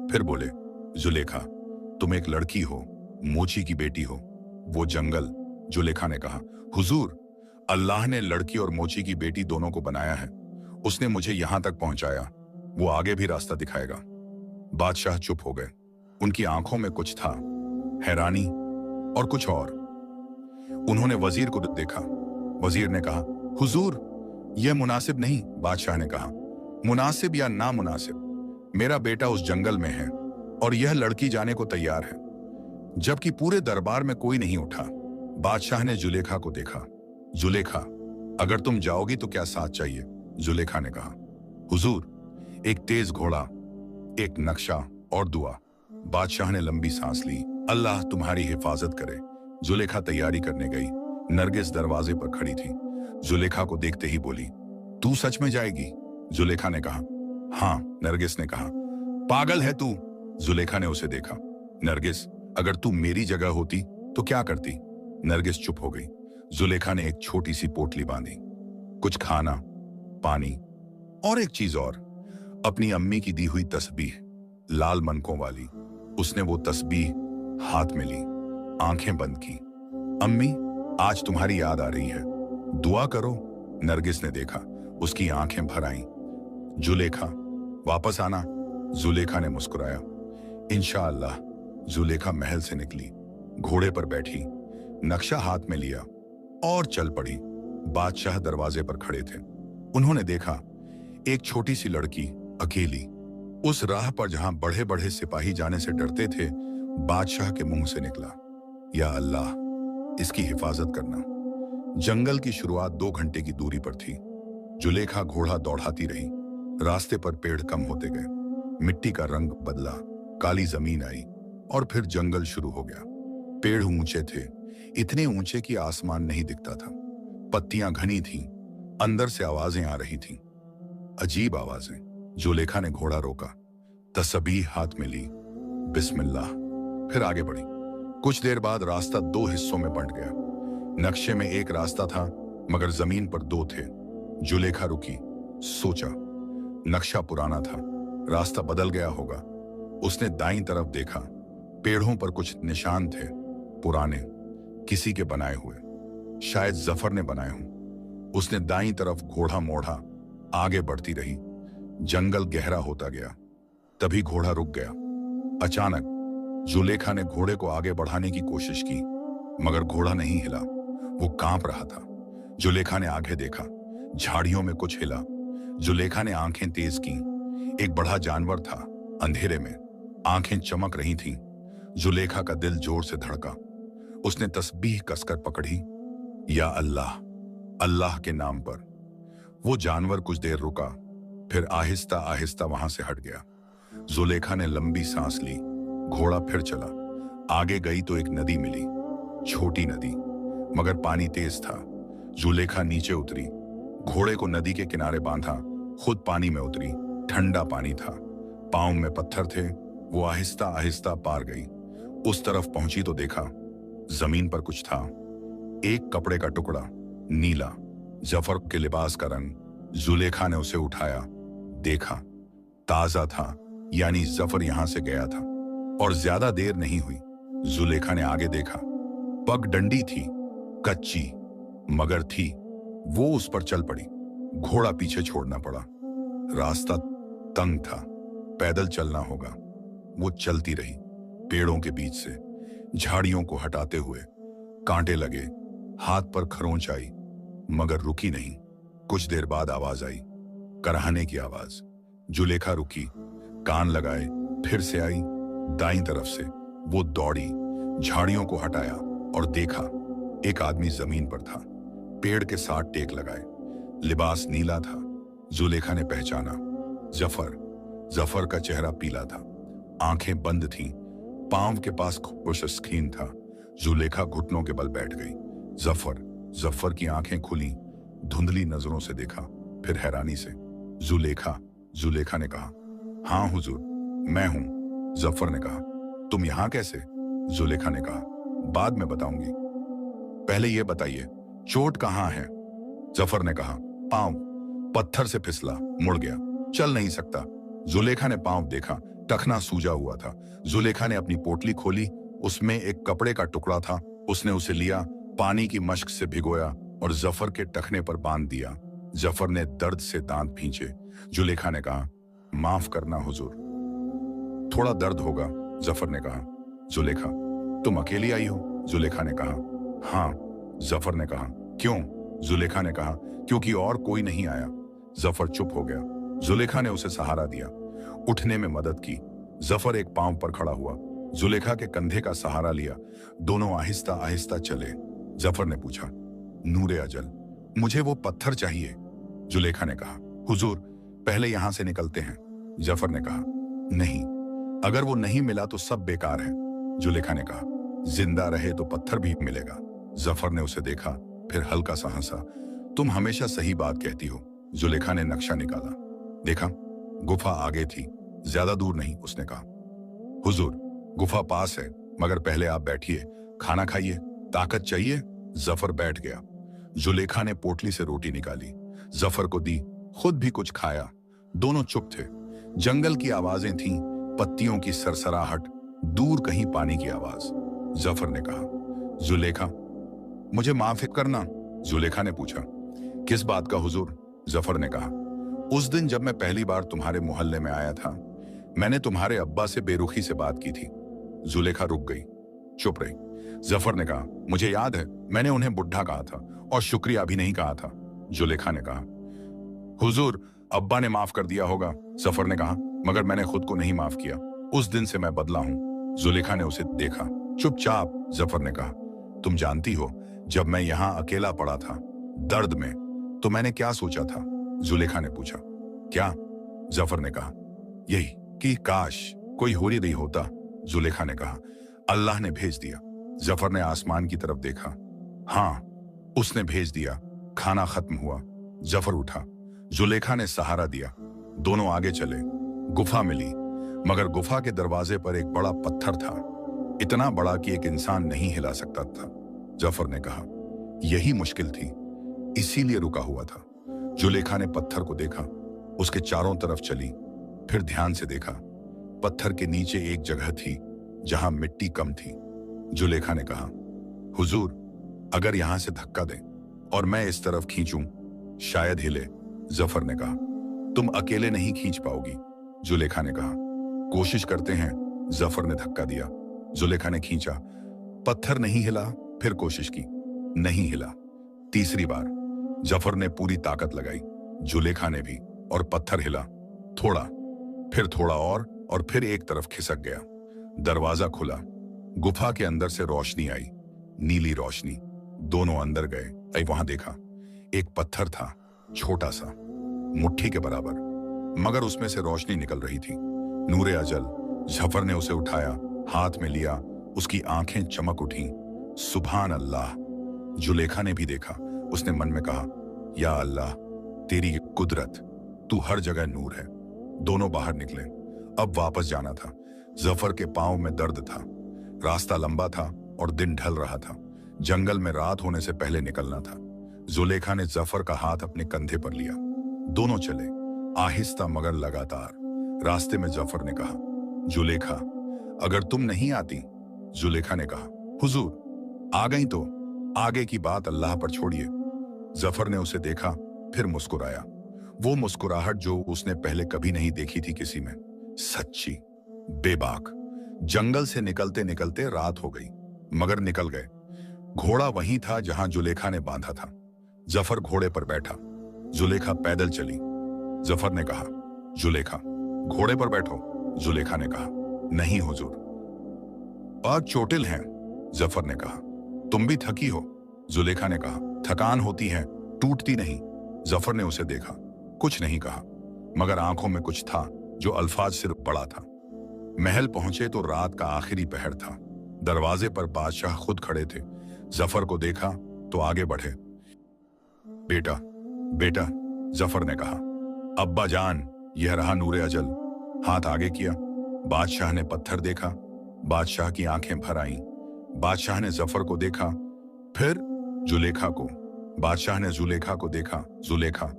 Speaker 1: फिर बोले, जुलेखा, तुम एक लड़की हो, मोची की बेटी हो। वो जंगल। जुलेखा ने कहा, हुजूर, अल्लाह ने लड़की और मोची की बेटी दोनों को बनाया है। उसने मुझे यहां तक पहुंचाया, वो आगे भी रास्ता दिखाएगा। बादशाह चुप हो गए। उनकी आंखों में कुछ था, हैरानी और कुछ और। उन्होंने वजीर को देखा। वजीर ने कहा, हुजूर, यह मुनासिब नहीं। बादशाह ने कहा, मुनासिब या ना मुनासिब, मेरा बेटा उस जंगल में है और यह लड़की जाने को तैयार है, जबकि पूरे दरबार में कोई नहीं उठा। बादशाह ने जुलेखा को देखा। जुलेखा, अगर तुम जाओगी तो क्या साथ चाहिए? जुलेखा ने कहा, हुजूर, एक तेज घोड़ा, एक नक्शा और दुआ। बादशाह ने लंबी सांस ली। अल्लाह तुम्हारी हिफाजत करे। जुलेखा तैयारी करने गई। नरगिस दरवाजे पर खड़ी थी। जुलेखा को देखते ही बोली, तू सच में जाएगी? जुलेखा ने कहा, हाँ। नरगिस ने कहा, पागल है तू? जुलेखा ने उसे देखा। नरगिस, अगर तू मेरी जगह होती तो क्या करती? नरगिस चुप हो गई। जुलेखा ने एक छोटी सी पोटली बांधी, कुछ खाना, पानी और एक चीज और, अपनी अम्मी की दी हुई तस्बीह, लाल मनकों वाली। उसने वो तस्बीह हाथ में ली, आंखें बंद की। अम्मी, आज तुम्हारी याद आ रही है, दुआ करो। नरगिस ने देखा, उसकी आंखें भर आईं। जुलेखा, वापस आना। जुलेखा ने मुस्कुराया। इंशाअल्लाह। जुलेखा महल से निकली, घोड़े पर बैठी, नक्शा हाथ में लिया और चल पड़ी। बादशाह दरवाजे पर खड़े थे। उन्होंने देखा एक छोटी सी लड़की अकेली, उस राह पर जहां बड़े बड़े सिपाही जाने से डरते थे, बादशाह के मुंह से निकला, या अल्लाह, इसकी हिफाजत करना। जंगल की शुरुआत 2 घंटे की दूरी पर थी। जुलेखा घोड़ा दौड़ाती रही। रास्ते पर पेड़ कम होते गए, मिट्टी का रंग बदला, काली जमीन आई और फिर जंगल शुरू हो गया। पेड़ ऊंचे थे, इतने ऊंचे कि आसमान नहीं दिखता था। पत्तियां घनी थीं, अंदर से आवाजें आ रही थीं, अजीब आवाजें। जुलेखा ने घोड़ा रोका, तस्बीह हाथ में ली, बिस्मिल्लाह, फिर आगे बढ़ी। कुछ देर बाद रास्ता 2 हिस्सों में बंट गया। नक्शे में एक रास्ता था, मगर जमीन पर 2 थे। जुलेखा रुकी, सोचा, नक्शा पुराना था, रास्ता बदल गया होगा। उसने दाईं तरफ देखा, पेड़ों पर कुछ निशान थे, पुराने, किसी के बनाए हुए, शायद जफर ने बनाए हों। उसने दाईं तरफ घोड़ा मोड़ा, आगे बढ़ती रही। जंगल गहरा होता गया, तभी घोड़ा रुक गया। अचानक जुलेखा ने घोड़े को आगे बढ़ाने की कोशिश की, मगर घोड़ा नहीं हिला, वो कांप रहा था। जुलेखा ने आगे देखा, झाड़ियों में कुछ हिला। जुलेखा ने आंखें तेज की, एक बड़ा जानवर था, अंधेरे में, आंखें चमक रही थीं। जुलेखा का दिल जोर से धड़का। उसने तस्बीह कसकर पकड़ी, या अल्लाह, अल्लाह के नाम पर। वो जानवर कुछ देर रुका, फिर आहिस्ता आहिस्ता वहां से हट गया। जुलेखा ने लंबी सांस ली, घोड़ा फिर चला। आगे गई तो एक नदी मिली, छोटी नदी, मगर पानी तेज था। जुलेखा नीचे उतरी, घोड़े को नदी के किनारे बांधा, खुद पानी में उतरी। ठंडा पानी था, पांव में पत्थर थे। वो आहिस्ता आहिस्ता पार गई। उस तरफ पहुंची तो देखा, जमीन पर कुछ था, एक कपड़े का टुकड़ा, नीला, जफर के लिबास का रंग। जुलेखा ने उसे उठाया, देखा, ताजा था, यानी जफर यहां से गया था। और ज्यादा देर नहीं हुई, जुलेखा ने आगे देखा, पगडंडी थी, कच्ची, मगर थी। वो उस पर चल पड़ी, घोड़ा पीछे छोड़ना पड़ा। रास्ता तंग था, पैदल चलना होगा। वो चलती रही, पेड़ों के बीच से, झाड़ियों को हटाते हुए। कांटे लगे, हाथ पर खरोंच आई, मगर रुकी नहीं। कुछ देर बाद आवाज आई, कराहने की आवाज। जुलेखा रुकी, कान लगाए, फिर से आई, दाईं तरफ से। वो दौड़ी, झाड़ियों को हटाया और देखा, एक आदमी जमीन पर था, पेड़ के साथ टेक लगाए, लिबास नीला था। जुलेखा ने पहचाना, जफर। जफर का चेहरा पीला था, आंखें बंद थीं, पांव के पास खुश स्क्रीन था। जुलेखा घुटनों के बल बैठ गई। जफर की आंखें खुली, धुंधली नजरों से देखा, फिर हैरानी से। जुलेखा ने कहा, हाँ हुजूर, मैं हूं। जफर ने कहा, तुम यहां कैसे? जुलेखा ने कहा, बाद में बताऊंगी, पहले यह बताइए चोट कहां है? जफर ने कहा, पांव, पत्थर से फिसला, मुड़ गया, चल नहीं सकता। जुलेखा ने पांव देखा, टखना सूजा हुआ था। जुलेखा ने अपनी पोटली खोली, उसमें एक कपड़े का टुकड़ा था। उसने उसे लिया, पानी की मश्क से भिगोया और जफर के टखने पर बांध दिया। जफर ने दर्द से दांत भींचे। जुलेखा ने कहा, माफ करना हुजूर, थोड़ा दर्द होगा। जफर ने कहा, जुलेखा, तुम अकेली आई हो? जुलेखा ने कहा, हाँ। जफर ने कहा, क्यों? जुलेखा ने कहा, क्योंकि और कोई नहीं आया। जफर चुप हो गया। जुलेखा ने उसे सहारा दिया, उठने में मदद की। जफर एक पांव पर खड़ा हुआ, जुलेखा के कंधे का सहारा लिया। दोनों आहिस्ता आहिस्ता चले। जफर ने पूछा, नूरे अजल, मुझे वो पत्थर चाहिए। जुलेखा ने कहा, हुजूर, पहले यहां से निकलते हैं। जफर ने कहा, नहीं, अगर वो नहीं मिला तो सब बेकार है। जुलेखा ने कहा, जिंदा रहे तो पत्थर भी मिलेगा। जफर ने उसे देखा, फिर हल्का सा हंसा। तुम हमेशा सही बात कहती हो। जुलेखा ने नक्शा निकाला, देखा, गुफा आगे थी, ज्यादा दूर नहीं। उसने कहा, हुजूर, गुफा पास है, मगर पहले आप बैठिए, खाना खाइए, ताकत चाहिए। जफर बैठ गया। जुलेखा ने पोटली से रोटी निकाली, जफर को दी, खुद भी कुछ खाया। दोनों चुप थे। जंगल की आवाजें थीं, पत्तियों की सरसराहट, दूर कहीं पानी की आवाज। जफर ने कहा, जुलेखा, मुझे माफ करना। जुलेखा ने पूछा, किस बात का हुजूर? जफर ने कहा, उस दिन जब मैं पहली बार तुम्हारे मोहल्ले में आया था, मैंने तुम्हारे अब्बा से बेरुखी से बात की थी। जुलेखा रुक गई, चुप रही। जफर ने कहा, मुझे याद है, मैंने उन्हें बुढ़ा कहा था और शुक्रिया भी नहीं कहा था। जुलेखा ने कहा, हुजूर, अब्बा ने माफ कर दिया होगा। जफर ने कहा, मगर मैंने खुद को नहीं माफ किया। उस दिन से मैं बदला हूं। जुलेखा ने उसे देखा। चुपचाप, जफर ने कहा। तुम जानती हो, जब मैं यहां अकेला पड़ा था दर्द में, तो मैंने क्या सोचा था? जुलेखा ने पूछा। क्या? जफर ने कहा। यही कि काश कोई होरी नहीं होता। जुलेखा ने कहा। अल्लाह ने भेज दिया। जफर ने आसमान की तरफ देखा। हाँ, उसने भेज दिया। खाना खत्म हुआ। जफर उठा। जुलेखा ने सहारा दिया। दोनों आगे चले। गुफा मिली, मगर गुफा के दरवाजे पर एक बड़ा पत्थर था, इतना बड़ा कि एक इंसान नहीं हिला सकता था। जफर ने कहा, यही मुश्किल थी, इसीलिए रुका हुआ था। जुलेखा ने पत्थर को देखा, उसके चारों तरफ चली, फिर ध्यान से देखा। पत्थर के नीचे एक जगह थी जहां मिट्टी कम थी। जुलेखा ने कहा, हुजूर, अगर यहां से धक्का दें और मैं इस तरफ खींचूं, शायद हिले। जफर ने कहा, तुम अकेले नहीं खींच पाओगी। जुलेखा ने कहा, कोशिश करते हैं। जफर ने धक्का दिया। जुलेखा ने खींचा। पत्थर नहीं हिला। फिर कोशिश की, नहीं हिला। तीसरी बार जफर ने पूरी ताकत लगाई, जुलेखा ने भी, और पत्थर हिला। थोड़ा, फिर थोड़ा और फिर एक तरफ खिसक गया। दरवाजा खुला। गुफा के अंदर से रोशनी आई, नीली रोशनी। दोनों अंदर गए। वहां देखा, एक पत्थर था, छोटा सा, मुट्ठी के बराबर, मगर उसमें से रोशनी निकल रही थी। नूरे अजल। जफर ने उसे उठाया, हाथ में लिया। उसकी आंखें चमक उठी। सुभान अल्लाह। जुलेखा ने भी देखा। उसने मन में कहा, या अल्लाह, तेरी ये कुदरत, तू हर जगह नूर है। दोनों बाहर निकले। अब वापस जाना था। जफर के पांव में दर्द था। रास्ता लंबा था और दिन ढल रहा था। जंगल में रात होने से पहले निकलना था। जुलेखा ने जफर का हाथ अपने कंधे पर लिया। दोनों चले, आहिस्ता मगर लगातार। रास्ते में जफर ने कहा, जुलेखा, अगर तुम नहीं आती। जुलेखा ने कहा, हुजूर, आ गई तो आगे की बात अल्लाह पर छोड़िए। जफर ने उसे देखा, फिर मुस्कुराया। वो मुस्कुराहट जो उसने पहले कभी नहीं देखी थी किसी में, सच्ची, बेबाक। जंगल से निकलते निकलते रात हो गई, मगर निकल गए। घोड़ा वहीं था जहां जुलेखा ने बांधा था। जफर घोड़े पर बैठा, जुलेखा पैदल चली। जफर ने कहा, जुलेखा, घोड़े पर बैठो। जुलेखा ने कहा, नहीं हुजूर, पाक चोटिल हैं। जफर ने कहा, तुम भी थकी हो। जुलेखा ने कहा, थकान होती है, टूटती नहीं। जफर ने उसे देखा, कुछ नहीं कहा, मगर आंखों में कुछ था जो अल्फाज से बड़ा था। महल पहुंचे तो रात का आखिरी पहर था। दरवाजे पर बादशाह खुद खड़े थे। जफर को देखा तो आगे बढ़े। बेटा, बेटा, जफर ने कहा। अब्बा जान, यह रहा नूरे अजल। हाथ आगे किया। बादशाह ने पत्थर देखा। बादशाह की आंखें भर आईं। बादशाह ने जफर को देखा, फिर जुलेखा को। बादशाह ने जुलेखा को देखा। जुलेखा।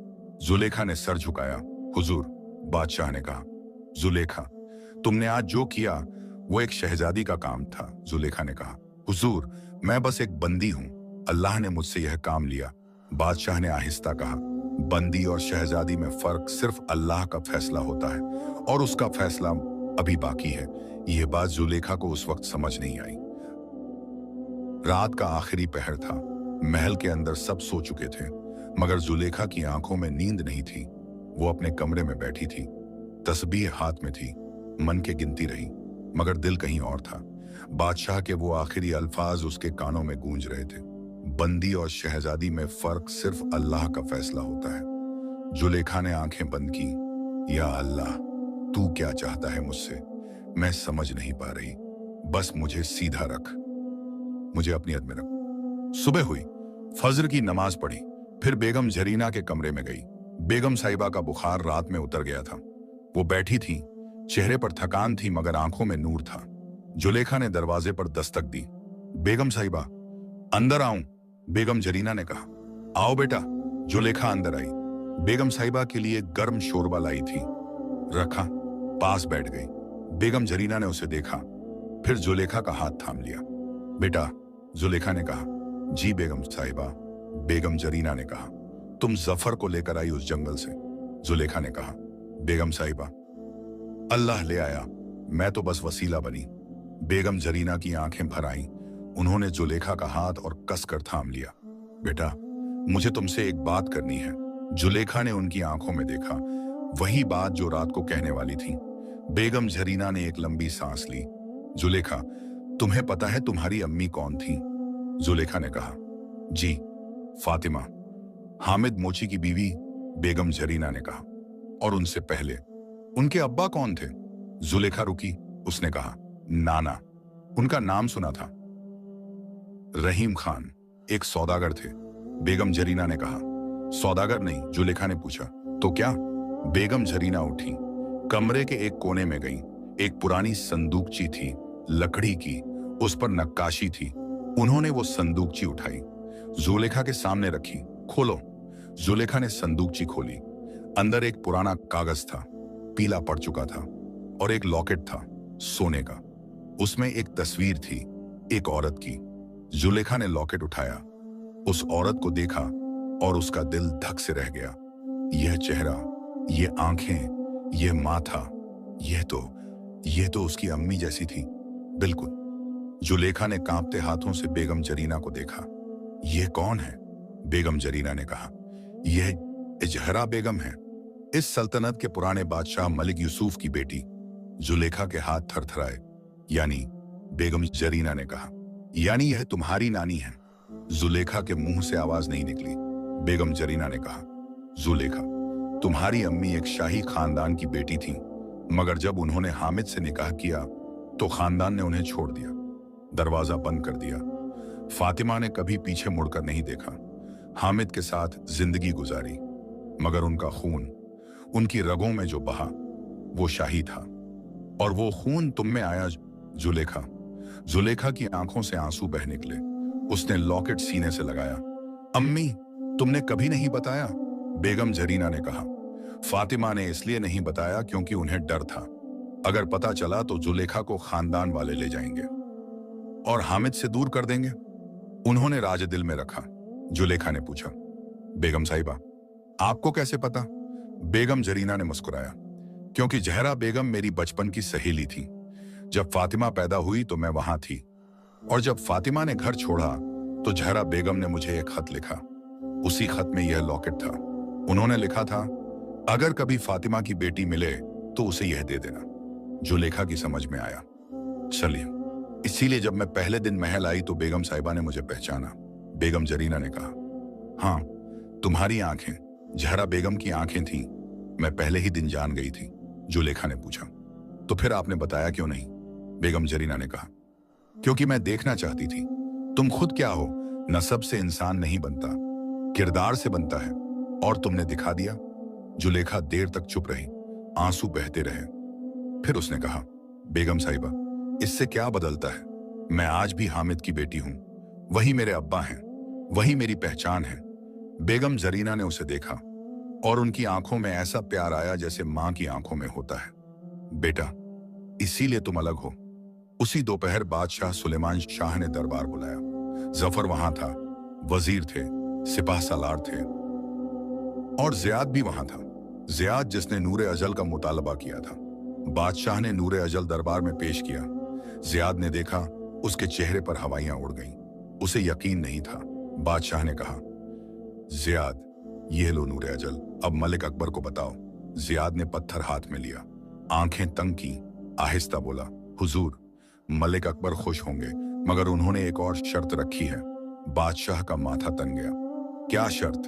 Speaker 1: जुलेखा ने सर झुकाया। हुजूर, बादशाह ने कहा। जुलेखा, तुमने आज जो किया वो एक शहजादी का काम था। जुलेखा ने कहा, हुजूर, मैं बस एक बंदी हूं, अल्लाह ने मुझसे यह काम लिया। बादशाह ने आहिस्ता कहा, बंदी और शहजादी में फर्क सिर्फ अल्लाह का फैसला होता है, और उसका फैसला अभी बाकी है। यह बात जुलेखा को उस वक्त समझ नहीं आई। रात का आखिरी पहर था। महल के अंदर सब सो चुके थे, मगर जुलेखा की आंखों में नींद नहीं थी। वो अपने कमरे में बैठी थी, तस्बीह हाथ में थी, मन के गिनती रही, मगर दिल कहीं और था। बादशाह के वो आखिरी अल्फाज उसके कानों में गूंज रहे थे, बंदी और शहजादी में फर्क सिर्फ अल्लाह का फैसला होता है। जुलेखा ने आंखें बंद की। या अल्लाह, तू क्या चाहता है मुझसे? मैं समझ नहीं पा रही, बस मुझे सीधा रख, मुझे अपनी हद में रख। सुबह हुई, फजर की नमाज पढ़ी, फिर बेगम जरीना के कमरे में गई। बेगम साहिबा का बुखार रात में उतर गया था। वो बैठी थी, चेहरे पर थकान थी मगर आंखों में नूर था। जुलेखा ने दरवाजे पर दस्तक दी। बेगम साहिबा, अंदर आऊं? बेगम जरीना ने कहा। आओ बेटा। जुलेखा अंदर आई। बेगम साहिबा के लिए गर्म शोरबा लाई थी, रखा, पास बैठ गई। बेगम जरीना ने उसे देखा, फिर जुलेखा का हाथ थाम लिया। बेटा, जुलेखा ने कहा। जी बेगम साहिबा। बेगम जरीना ने कहा, तुम जफर को लेकर आई उस जंगल से? जुलेखा ने कहा। बेगम साहिबा, अल्लाह ले आया, मैं तो बस वसीला बनी। बेगम जरीना की आंखें भर आईं। उन्होंने जुलेखा का हाथ और कसकर थाम लिया। बेटा, मुझे तुमसे एक बात करनी है। जुलेखा ने उनकी आंखों में देखा, वही बात जो रात को कहने वाली थी। बेगम जरीना ने एक लंबी सांस ली, जुलेखा, तुम्हें पता है तुम्हारी अम्मी कौन थी? जुलेखा ने कहा, जी, फातिमा। हामिद मोची की बीवी बेगम जरीना ने कहा, और उनसे पहले उनके अब्बा कौन थे? जुलेखा रुकी, उसने कहा, नाना। उनका नाम सुना था। रहीम खान एक सौदागर थे। बेगम जरीना ने कहा, सौदागर नहीं? जुलेखा ने पूछा, तो क्या? बेगम जरीना उठी, कमरे के एक कोने में गई। एक पुरानी संदूकची थी, लकड़ी की, उस पर नक्काशी थी। उन्होंने वो संदूकची उठाई, जुलेखा के सामने रखी। खोलो। जुलेखा ने संदूकची खोली। अंदर एक पुराना कागज था, पीला पड़ चुका था, और एक लॉकेट था, सोने का। उसमें एक तस्वीर थी, एक औरत की। जुलेखा ने लॉकेट उठाया, उस औरत को देखा, और उसका दिल धक से रह गया। यह चेहरा, ये आंखें, ये माथा, यह तो उसकी अम्मी जैसी थी, बिल्कुल। जुलेखा ने कांपते हाथों से बेगम जरीना को देखा। यह कौन है? बेगम जरीना ने कहा, यह इजहरा बेगम है, इस सल्तनत के पुराने बादशाह मलिक यूसुफ की बेटी। जुलेखा के हाथ थरथराए। यानी? बेगम जरीना ने कहा, यानी यह तुम्हारी नानी है? जुलेखा के मुंह से आवाज नहीं निकली। बेगम जरीना ने कहा, जुलेखा, तुम्हारी अम्मी एक शाही खानदान की बेटी थी, मगर जब उन्होंने हामिद से निकाह किया तो खानदान ने उन्हें छोड़ दिया, दरवाजा बंद कर दिया। फातिमा ने कभी पीछे मुड़कर नहीं देखा। हामिद के साथ जिंदगी गुजारी, मगर उनका खून, उनकी रगों में जो बहा, वो शाही था। और वो खून तुम में आया, जुलेखा। जुलेखा की आंखों से आंसू बह निकले। उसने लॉकेट सीने से लगाया। अम्मी, तुमने कभी नहीं बताया? बेगम जरीना ने कहा। फातिमा ने इसलिए नहीं बताया क्योंकि उन्हें डर था, अगर पता चला तो जुलेखा को खानदान वाले ले जाएंगे और हामिद से दूर कर देंगे। उन्होंने राज दिल में रखा। जुलेखा ने पूछा, बेगम साहिबा, आपको कैसे पता? बेगम जरीना ने मुस्कुराया, क्योंकि जहरा बेगम मेरी बचपन की सहेली थी। जब फातिमा पैदा हुई तो मैं वहां थी, और जब फातिमा ने घर छोड़ा तो जहरा बेगम ने मुझे एक खत लिखा। उसी खत में यह लॉकेट था। उन्होंने लिखा था, अगर कभी फातिमा की बेटी मिले तो उसे यह दे देना। जुलेखा की समझ में आया। चलिए, इसीलिए जब मैं पहले दिन महल आई तो बेगम साहिबा ने मुझे पहचाना। बेगम जरीना ने कहा, हाँ, तुम्हारी आंखें जहरा बेगम की आंखें थीं। मैं पहले ही दिन जान गई थी। जुलेखा ने पूछा, तो फिर आपने बताया क्यों नहीं? बेगम जरीना ने कहा, क्योंकि मैं देखना चाहती थी तुम खुद क्या हो। नसब से इंसान नहीं बनता, किरदार से बनता है, और तुमने दिखा दिया। जुलेखा देर तक चुप रही, आंसू बहते रहे। फिर उसने कहा, बेगम साहिबा, इससे क्या बदलता है? मैं आज भी हामिद की बेटी हूं। वही मेरे अब्बा हैं, वही मेरी पहचान है। बेगम जरीना ने उसे देखा, और उनकी आंखों में ऐसा प्यार आया जैसे मां की आंखों में होता है। बेटा, इसीलिए तुम अलग हो। उसी दोपहर बादशाह सुलेमान शाह ने दरबार बुलाया। जफर वहां था, वजीर थे, सिपाह सालार थे, और जियाद भी वहां था। जियाद जिसने नूरे अजल का मुतालबा किया था। बादशाह ने नूरे अजल दरबार में पेश किया। जियाद ने देखा, उसके चेहरे पर हवाइयां उड़ गईं। उसे यकीन नहीं था। बादशाह ने कहा, जियाद, ये लो नूरे अजल, अब मलिक अकबर को बताओ। जियाद ने पत्थर हाथ में लिया, आंखें तंग की, आहिस्ता बोला, हुजूर, मलिक अकबर खुश होंगे, मगर उन्होंने एक और शर्त रखी है। बादशाह का माथा तन गया। क्या शर्त?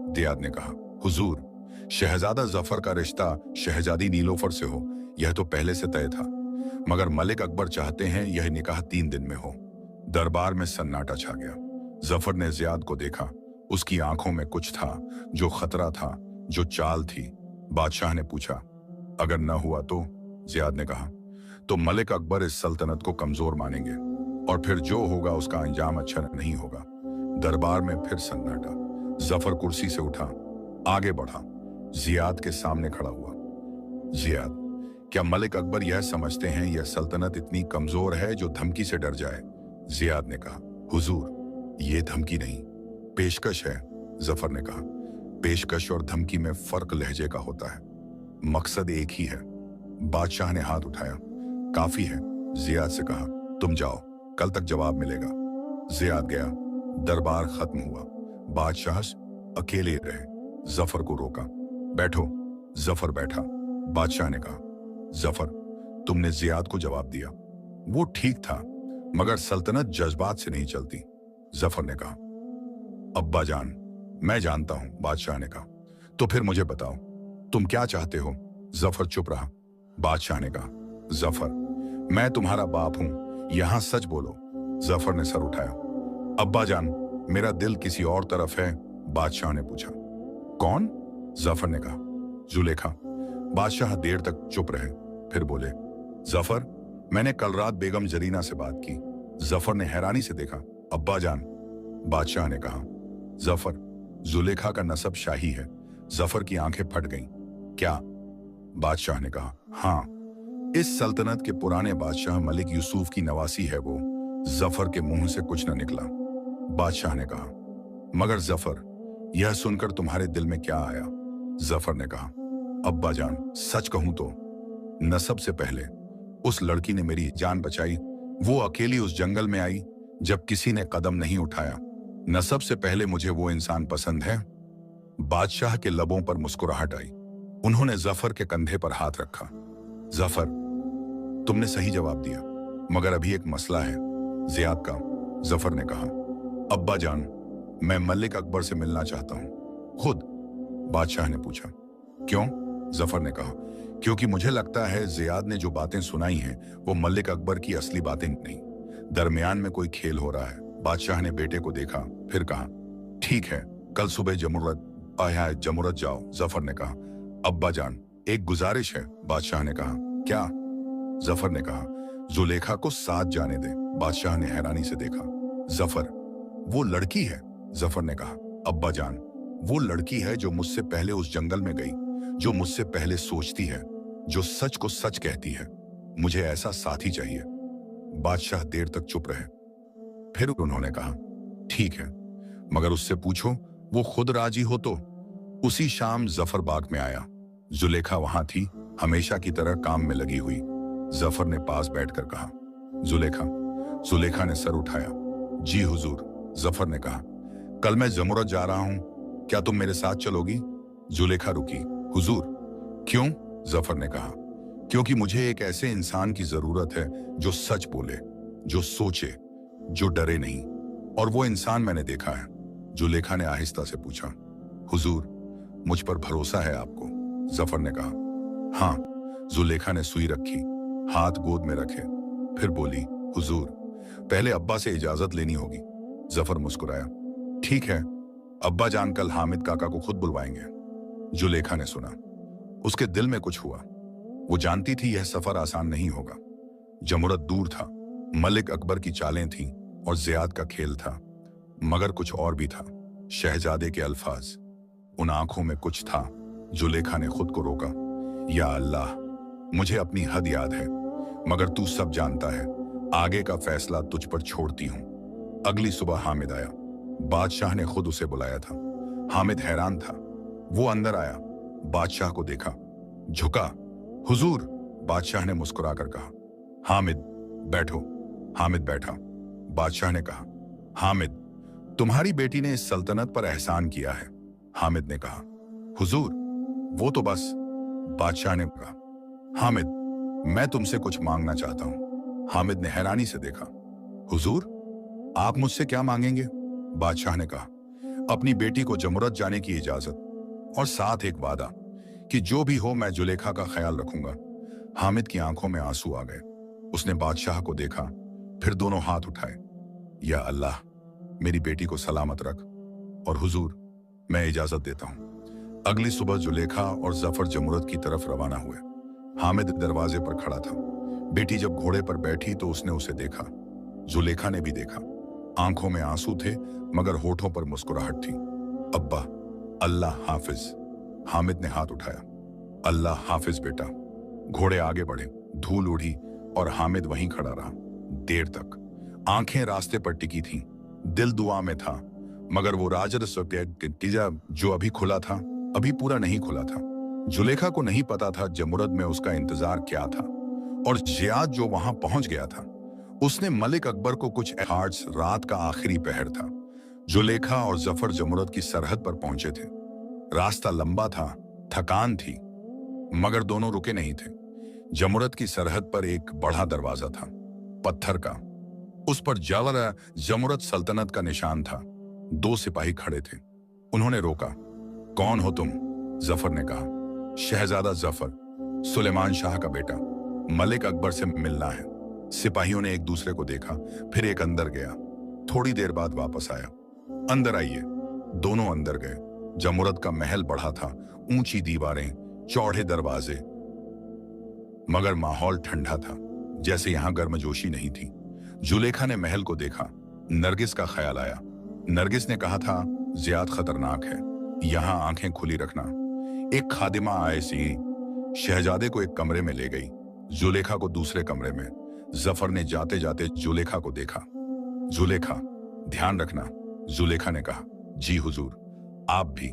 Speaker 1: जियाद ने कहा, हुजूर, शहजादा जफर का रिश्ता शहजादी नीलोफर से हो, यह तो पहले से तय था, मगर मलिक अकबर चाहते हैं यह निकाह 3 दिन में हो। दरबार में सन्नाटा छा गया। जफर ने जियाद को देखा। उसकी आंखों में कुछ था, जो खतरा था, जो चाल थी। बादशाह ने पूछा, अगर न हुआ तो? जियाद ने कहा, तो मलिक अकबर इस सल्तनत को कमजोर मानेंगे, और फिर जो होगा उसका अंजाम अच्छा नहीं होगा। दरबार में फिर सन्नाटा। जफर कुर्सी से उठा, आगे बढ़ा, जियाद के सामने खड़ा हुआ। जियाद, क्या मलिक अकबर यह समझते हैं यह सल्तनत इतनी कमजोर है जो धमकी से डर जाए? जियाद ने कहा, हुजूर, ये धमकी नहीं, पेशकश है। जफर ने कहा, पेशकश और धमकी में फर्क लहजे का होता है, मकसद एक ही है। बादशाह ने हाथ उठाया, काफी है। जियाद से कहा, तुम जाओ, कल तक जवाब मिलेगा। जियाद गया। दरबार खत्म हुआ। बादशाह अकेले रहे। जफर को रोका, बैठो। जफर बैठा। बादशाह ने कहा, जफर, तुमने जियाद को जवाब दिया, वो ठीक था, मगर सल्तनत जज्बात से नहीं चलती। जफर ने कहा। अब्बा जान, मैं जानता हूं, बादशाह ने कहा। तो फिर मुझे बताओ, तुम क्या चाहते हो? जफर चुप रहा। बादशाह ने कहा, जफर, मैं तुम्हारा बाप हूं, यहां सच बोलो। जफर ने सर उठाया। अब्बा जान, मेरा दिल किसी और तरफ है। बादशाह ने पूछा। कौन? जफर ने कहा, जुलेखा। बादशाह देर तक चुप रहे, फिर बोले, जफर, मैंने कल रात बेगम जरीना से बात की। जफर ने हैरानी से देखा। अब्बा जान। बादशाह ने कहा, जफर, जुलेखा का नसब शाही है। जफर की आंखें फट गईं। क्या? बादशाह ने कहा, हाँ, इस सल्तनत के पुराने बादशाह मलिक यूसुफ की नवासी है वो। जफर के मुंह से कुछ न निकला। बादशाह ने कहा, मगर जफर, यह सुनकर तुम्हारे दिल में क्या आया? जफर ने कहा, अब्बा जान, सच कहूं तो नसब से पहले उस लड़की ने मेरी जान बचाई। वो अकेली उस जंगल में आई जब किसी ने कदम नहीं उठाया। नसब से पहले मुझे वो इंसान पसंद है। बादशाह के लबों पर मुस्कुराहट आई। उन्होंने जफर के कंधे पर हाथ रखा। जफर, तुमने सही जवाब दिया, मगर अभी एक मसला है, जियाद का। जफर ने कहा, अब्बा जान, मैं मलिक अकबर से मिलना चाहता हूं, खुद। बादशाह ने पूछा, क्यों? जफर ने कहा, क्योंकि मुझे लगता है जियाद ने जो बातें सुनाई हैं वो मलिक अकबर की असली बातें नहीं। दरमियान में कोई खेल हो रहा है। बादशाह ने बेटे को देखा, फिर कहा, ठीक है, कल सुबह जमुरत जाओ। जफर ने कहा, अब्बा जान, एक गुजारिश है। बादशाह ने कहा, क्या? जफर ने कहा, जुलेखा को साथ जाने दे। बादशाह ने हैरानी से देखा। जफर, वो लड़की है। जफर ने कहा, अब्बा जान, वो लड़की है जो मुझसे पहले उस जंगल में गई, जो मुझसे पहले सोचती है, जो सच को सच कहती है। मुझे ऐसा साथी चाहिए। बादशाह देर तक चुप रहे, फिर उन्होंने कहा, ठीक है, मगर उससे पूछो वो खुद राजी हो तो। उसी शाम जफर बाग में आया। जुलेखा वहां थी, हमेशा की तरह काम में लगी हुई। जफर ने पास बैठकर कहा, जुलेखा। जुलेखा ने सर उठाया। जी हुजूर। जफर ने कहा, कल मैं जमुरत जा रहा हूं, क्या तुम मेरे साथ चलोगी? जुलेखा रुकी। हुजूर, क्यों? जफर ने कहा, क्योंकि मुझे एक ऐसे इंसान की जरूरत है जो सच बोले, जो सोचे, जो डरे नहीं। और वो इंसान मैंने देखा है। जुलेखा ने आहिस्ता से पूछा, हुजूर, मुझ पर भरोसा है आपको? जफर ने कहा, हाँ। जुलेखा ने सुई रखी, हाथ गोद में रखे, फिर बोली, हुजूर, पहले अब्बा से इजाजत लेनी होगी। जफर मुस्कुराया। ठीक है, अब्बा जान कल हामिद काका को खुद बुलवाएंगे। जुलेखा ने सुना। उसके दिल में कुछ हुआ। वो जानती थी यह सफर आसान नहीं होगा। जमुरत दूर था, मलिक अकबर की चालें थीं और जियाद का खेल था, मगर कुछ और भी था। शहजादे के अल्फाज, उन आंखों में कुछ था। जुलेखा ने खुद को रोका। या अल्लाह, मुझे अपनी हद याद है, मगर तू सब जानता है, आगे का फैसला तुझ पर छोड़ती हूं। अगली सुबह हामिद आया। बादशाह ने खुद उसे बुलाया था। हामिद हैरान था। वो अंदर आया, बादशाह को देखा, झुका। हुजूर, बादशाह ने मुस्कुराकर कहा। हामिद, बैठो। हामिद बैठा। बादशाह ने कहा, हामिद, तुम्हारी बेटी ने इस सल्तनत पर एहसान किया है। हामिद ने कहा, हुजूर, वो तो बस। बादशाह ने कहा, हामिद, मैं तुमसे कुछ मांगना चाहता हूं। हामिद ने हैरानी से देखा। हुजूर, आप मुझसे क्या मांगेंगे? बादशाह ने कहा, अपनी बेटी को जमुरत जाने की इजाजत, और साथ एक वादा कि जो भी हो मैं जुलेखा का ख्याल रखूंगा। हामिद की आंखों में आंसू आ गए। उसने बादशाह को देखा, फिर दोनों हाथ उठाए। या अल्लाह, मेरी बेटी को सलामत रख। और हुजूर, मैं इजाजत देता हूं। अगली सुबह जुलेखा और जफर जमुरत की तरफ रवाना हुए। हामिद दरवाजे पर खड़ा था। बेटी जब घोड़े पर बैठी तो उसने उसे देखा। जुलेखा ने भी देखा। आंखों में आंसू थे, मगर होठों पर मुस्कुराहट थी। अब्बा, अल्लाह हाफिज। हामिद ने हाथ उठाया। अल्लाह हाफिज बेटा। घोड़े आगे बढ़े, धूल उड़ी और हामिद वहीं खड़ा रहा देर तक। आंखें रास्ते पर टिकी थीं, दिल दुआ में था, मगर वो राजस्व नतीजा जो अभी खुला था, अभी पूरा नहीं खुला था। जुलेखा को नहीं पता था जमुरत में उसका इंतजार क्या था, और जियाद जो वहां पहुंच गया था, उसने मलिक अकबर को कुछ हार्ट्स। रात का आखिरी पहर था। जुलेखा और जफर जमुरत की सरहद पर पहुंचे थे। रास्ता लंबा था, थकान थी, मगर दोनों रुके नहीं थे। जमुरत की सरहद पर एक बड़ा दरवाजा था। पत्थर का। उस पर जवर जमुरत सल्तनत का निशान था। 2 सिपाही खड़े थे। उन्होंने रोका। कौन हो तुम? जफर ने कहा। शहजादा जफर, सुलेमान शाह का बेटा, मलिक अकबर से मिलना है। सिपाहियों ने एक दूसरे को देखा, फिर एक अंदर गया। थोड़ी देर बाद वापस आया। अंदर आइए। दोनों अंदर गए। जमुरत का महल बड़ा था, ऊंची दीवारें, चौड़े दरवाजे, मगर माहौल ठंडा था, जैसे यहां गर्मजोशी नहीं थी। जुलेखा ने महल को देखा। नरगिस का ख्याल आया। नरगिस ने कहा था, जियाद खतरनाक है, यहां आंखें खुली रखना। एक खादिमा आए सी शहजादे को एक कमरे में ले गई, जुलेखा को दूसरे कमरे में। जफर ने जाते जाते जुलेखा को देखा। जुलेखा, ध्यान रखना, जुलेखा ने कहा। जी हुजूर, आप भी।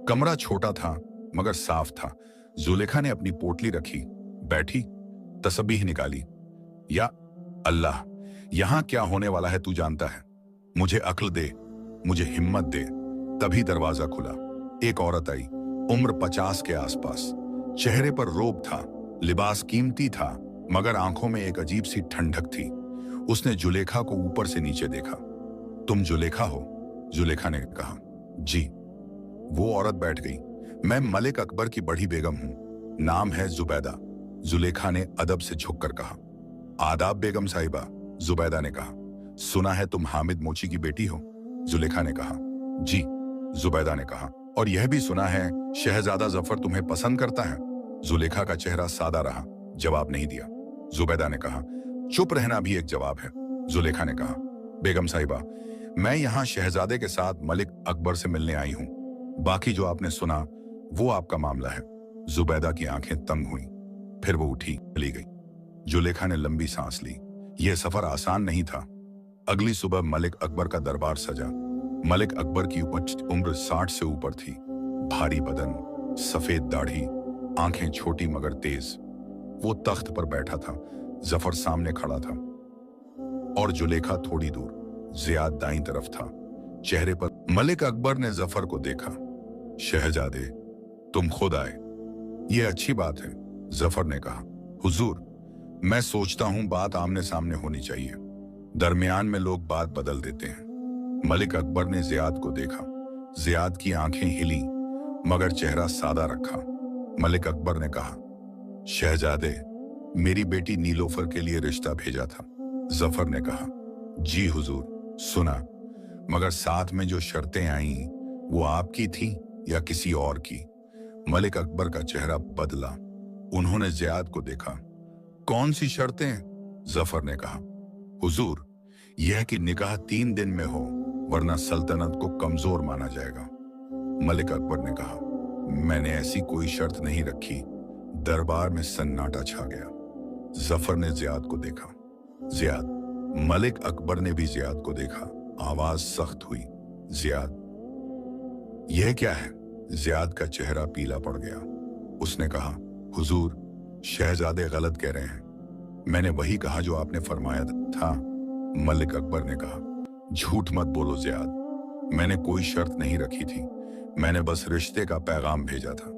Speaker 1: कमरा छोटा था मगर साफ था। जुलेखा ने अपनी पोटली रखी, बैठी, तस्बीह निकाली। या अल्लाह, यहां क्या होने वाला है तू जानता है। मुझे अक्ल दे, मुझे हिम्मत दे। तभी दरवाजा खुला। एक औरत आई, उम्र 50 के आसपास। चेहरे पर रोब था, लिबास कीमती था, मगर आंखों में एक अजीब सी ठंडक थी। उसने जुलेखा को ऊपर से नीचे देखा। तुम जुलेखा हो? जुलेखा ने कहा। जी। वो औरत बैठ गई। मैं मलिक अकबर की बड़ी बेगम हूं, नाम है जुबैदा। जुलेखा ने अदब से झुककर कहा। आदाब बेगम साहिबा, जुबैदा ने कहा। सुना है तुम हामिद मोची की बेटी हो? जुलेखा ने कहा। जी। जुबैदा ने कहा। और यह भी सुना है शहजादा जफर तुम्हें पसंद करता है? जुलेखा का चेहरा सादा रहा, जवाब नहीं दिया। जुबैदा ने कहा। चुप रहना भी एक जवाब है। जुलेखा ने कहा। बेगम साहिबा, मैं यहां शहजादे के साथ मलिक अकबर से मिलने आई हूं। बाकी जो आपने सुना वो आपका मामला है। जुबैदा की आंखें तंग हुई, फिर वो उठी, चली गई। जुलेखा ने लंबी सांस ली। यह सफर आसान नहीं था। अगली सुबह मलिक अकबर का दरबार सजा। मलिक अकबर की उम्र 60 से ऊपर थी। भारी बदन, सफेद दाढ़ी, आंखें छोटी मगर तेज। वो तख्त पर बैठा था। जफर सामने खड़ा था और जुलेखा थोड़ी दूर। जियाद दाईं तरफ था। चेहरे पर मलिक अकबर ने जफर को देखा। शहजादे, तुम खुद आए, ये अच्छी बात है, जफर ने कहा। हुजूर, मैं सोचता हूं बात आमने सामने होनी चाहिए। दरमियान में लोग बात बदल देते हैं। मलिक अकबर ने जियाद को देखा। जियाद की आंखें हिली मगर चेहरा सादा रखा। मलिक अकबर ने कहा, शहजादे, मेरी बेटी नीलोफर के लिए रिश्ता भेजा था। जफर ने कहा। जी हुजूर, सुना, मगर साथ में जो शर्तें आईं वो आपकी थी या किसी और की? मलिक अकबर का चेहरा बदला। उन्होंने जियाद को देखा। कौन सी शर्तें? जफर ने कहा। हुजूर, यह कि निकाह 3 दिन में हो, वरना सल्तनत को कमजोर माना जाएगा। मलिक अकबर ने कहा। मैंने ऐसी कोई शर्त नहीं रखी। दरबार में सन्नाटा छा गया। जफर ने जियाद को देखा। जियाद। मलिक अकबर ने भी जियाद को देखा। आवाज सख्त हुई। जियाद। यह क्या है? जियाद का चेहरा पीला पड़ गया। उसने कहा, हुजूर, शहजादे गलत कह रहे हैं। मैंने वही कहा जो आपने फरमाया था। मलिक अकबर ने कहा। झूठ मत बोलो जियाद, मैंने कोई शर्त नहीं रखी थी। मैंने बस रिश्ते का पैगाम भेजा था।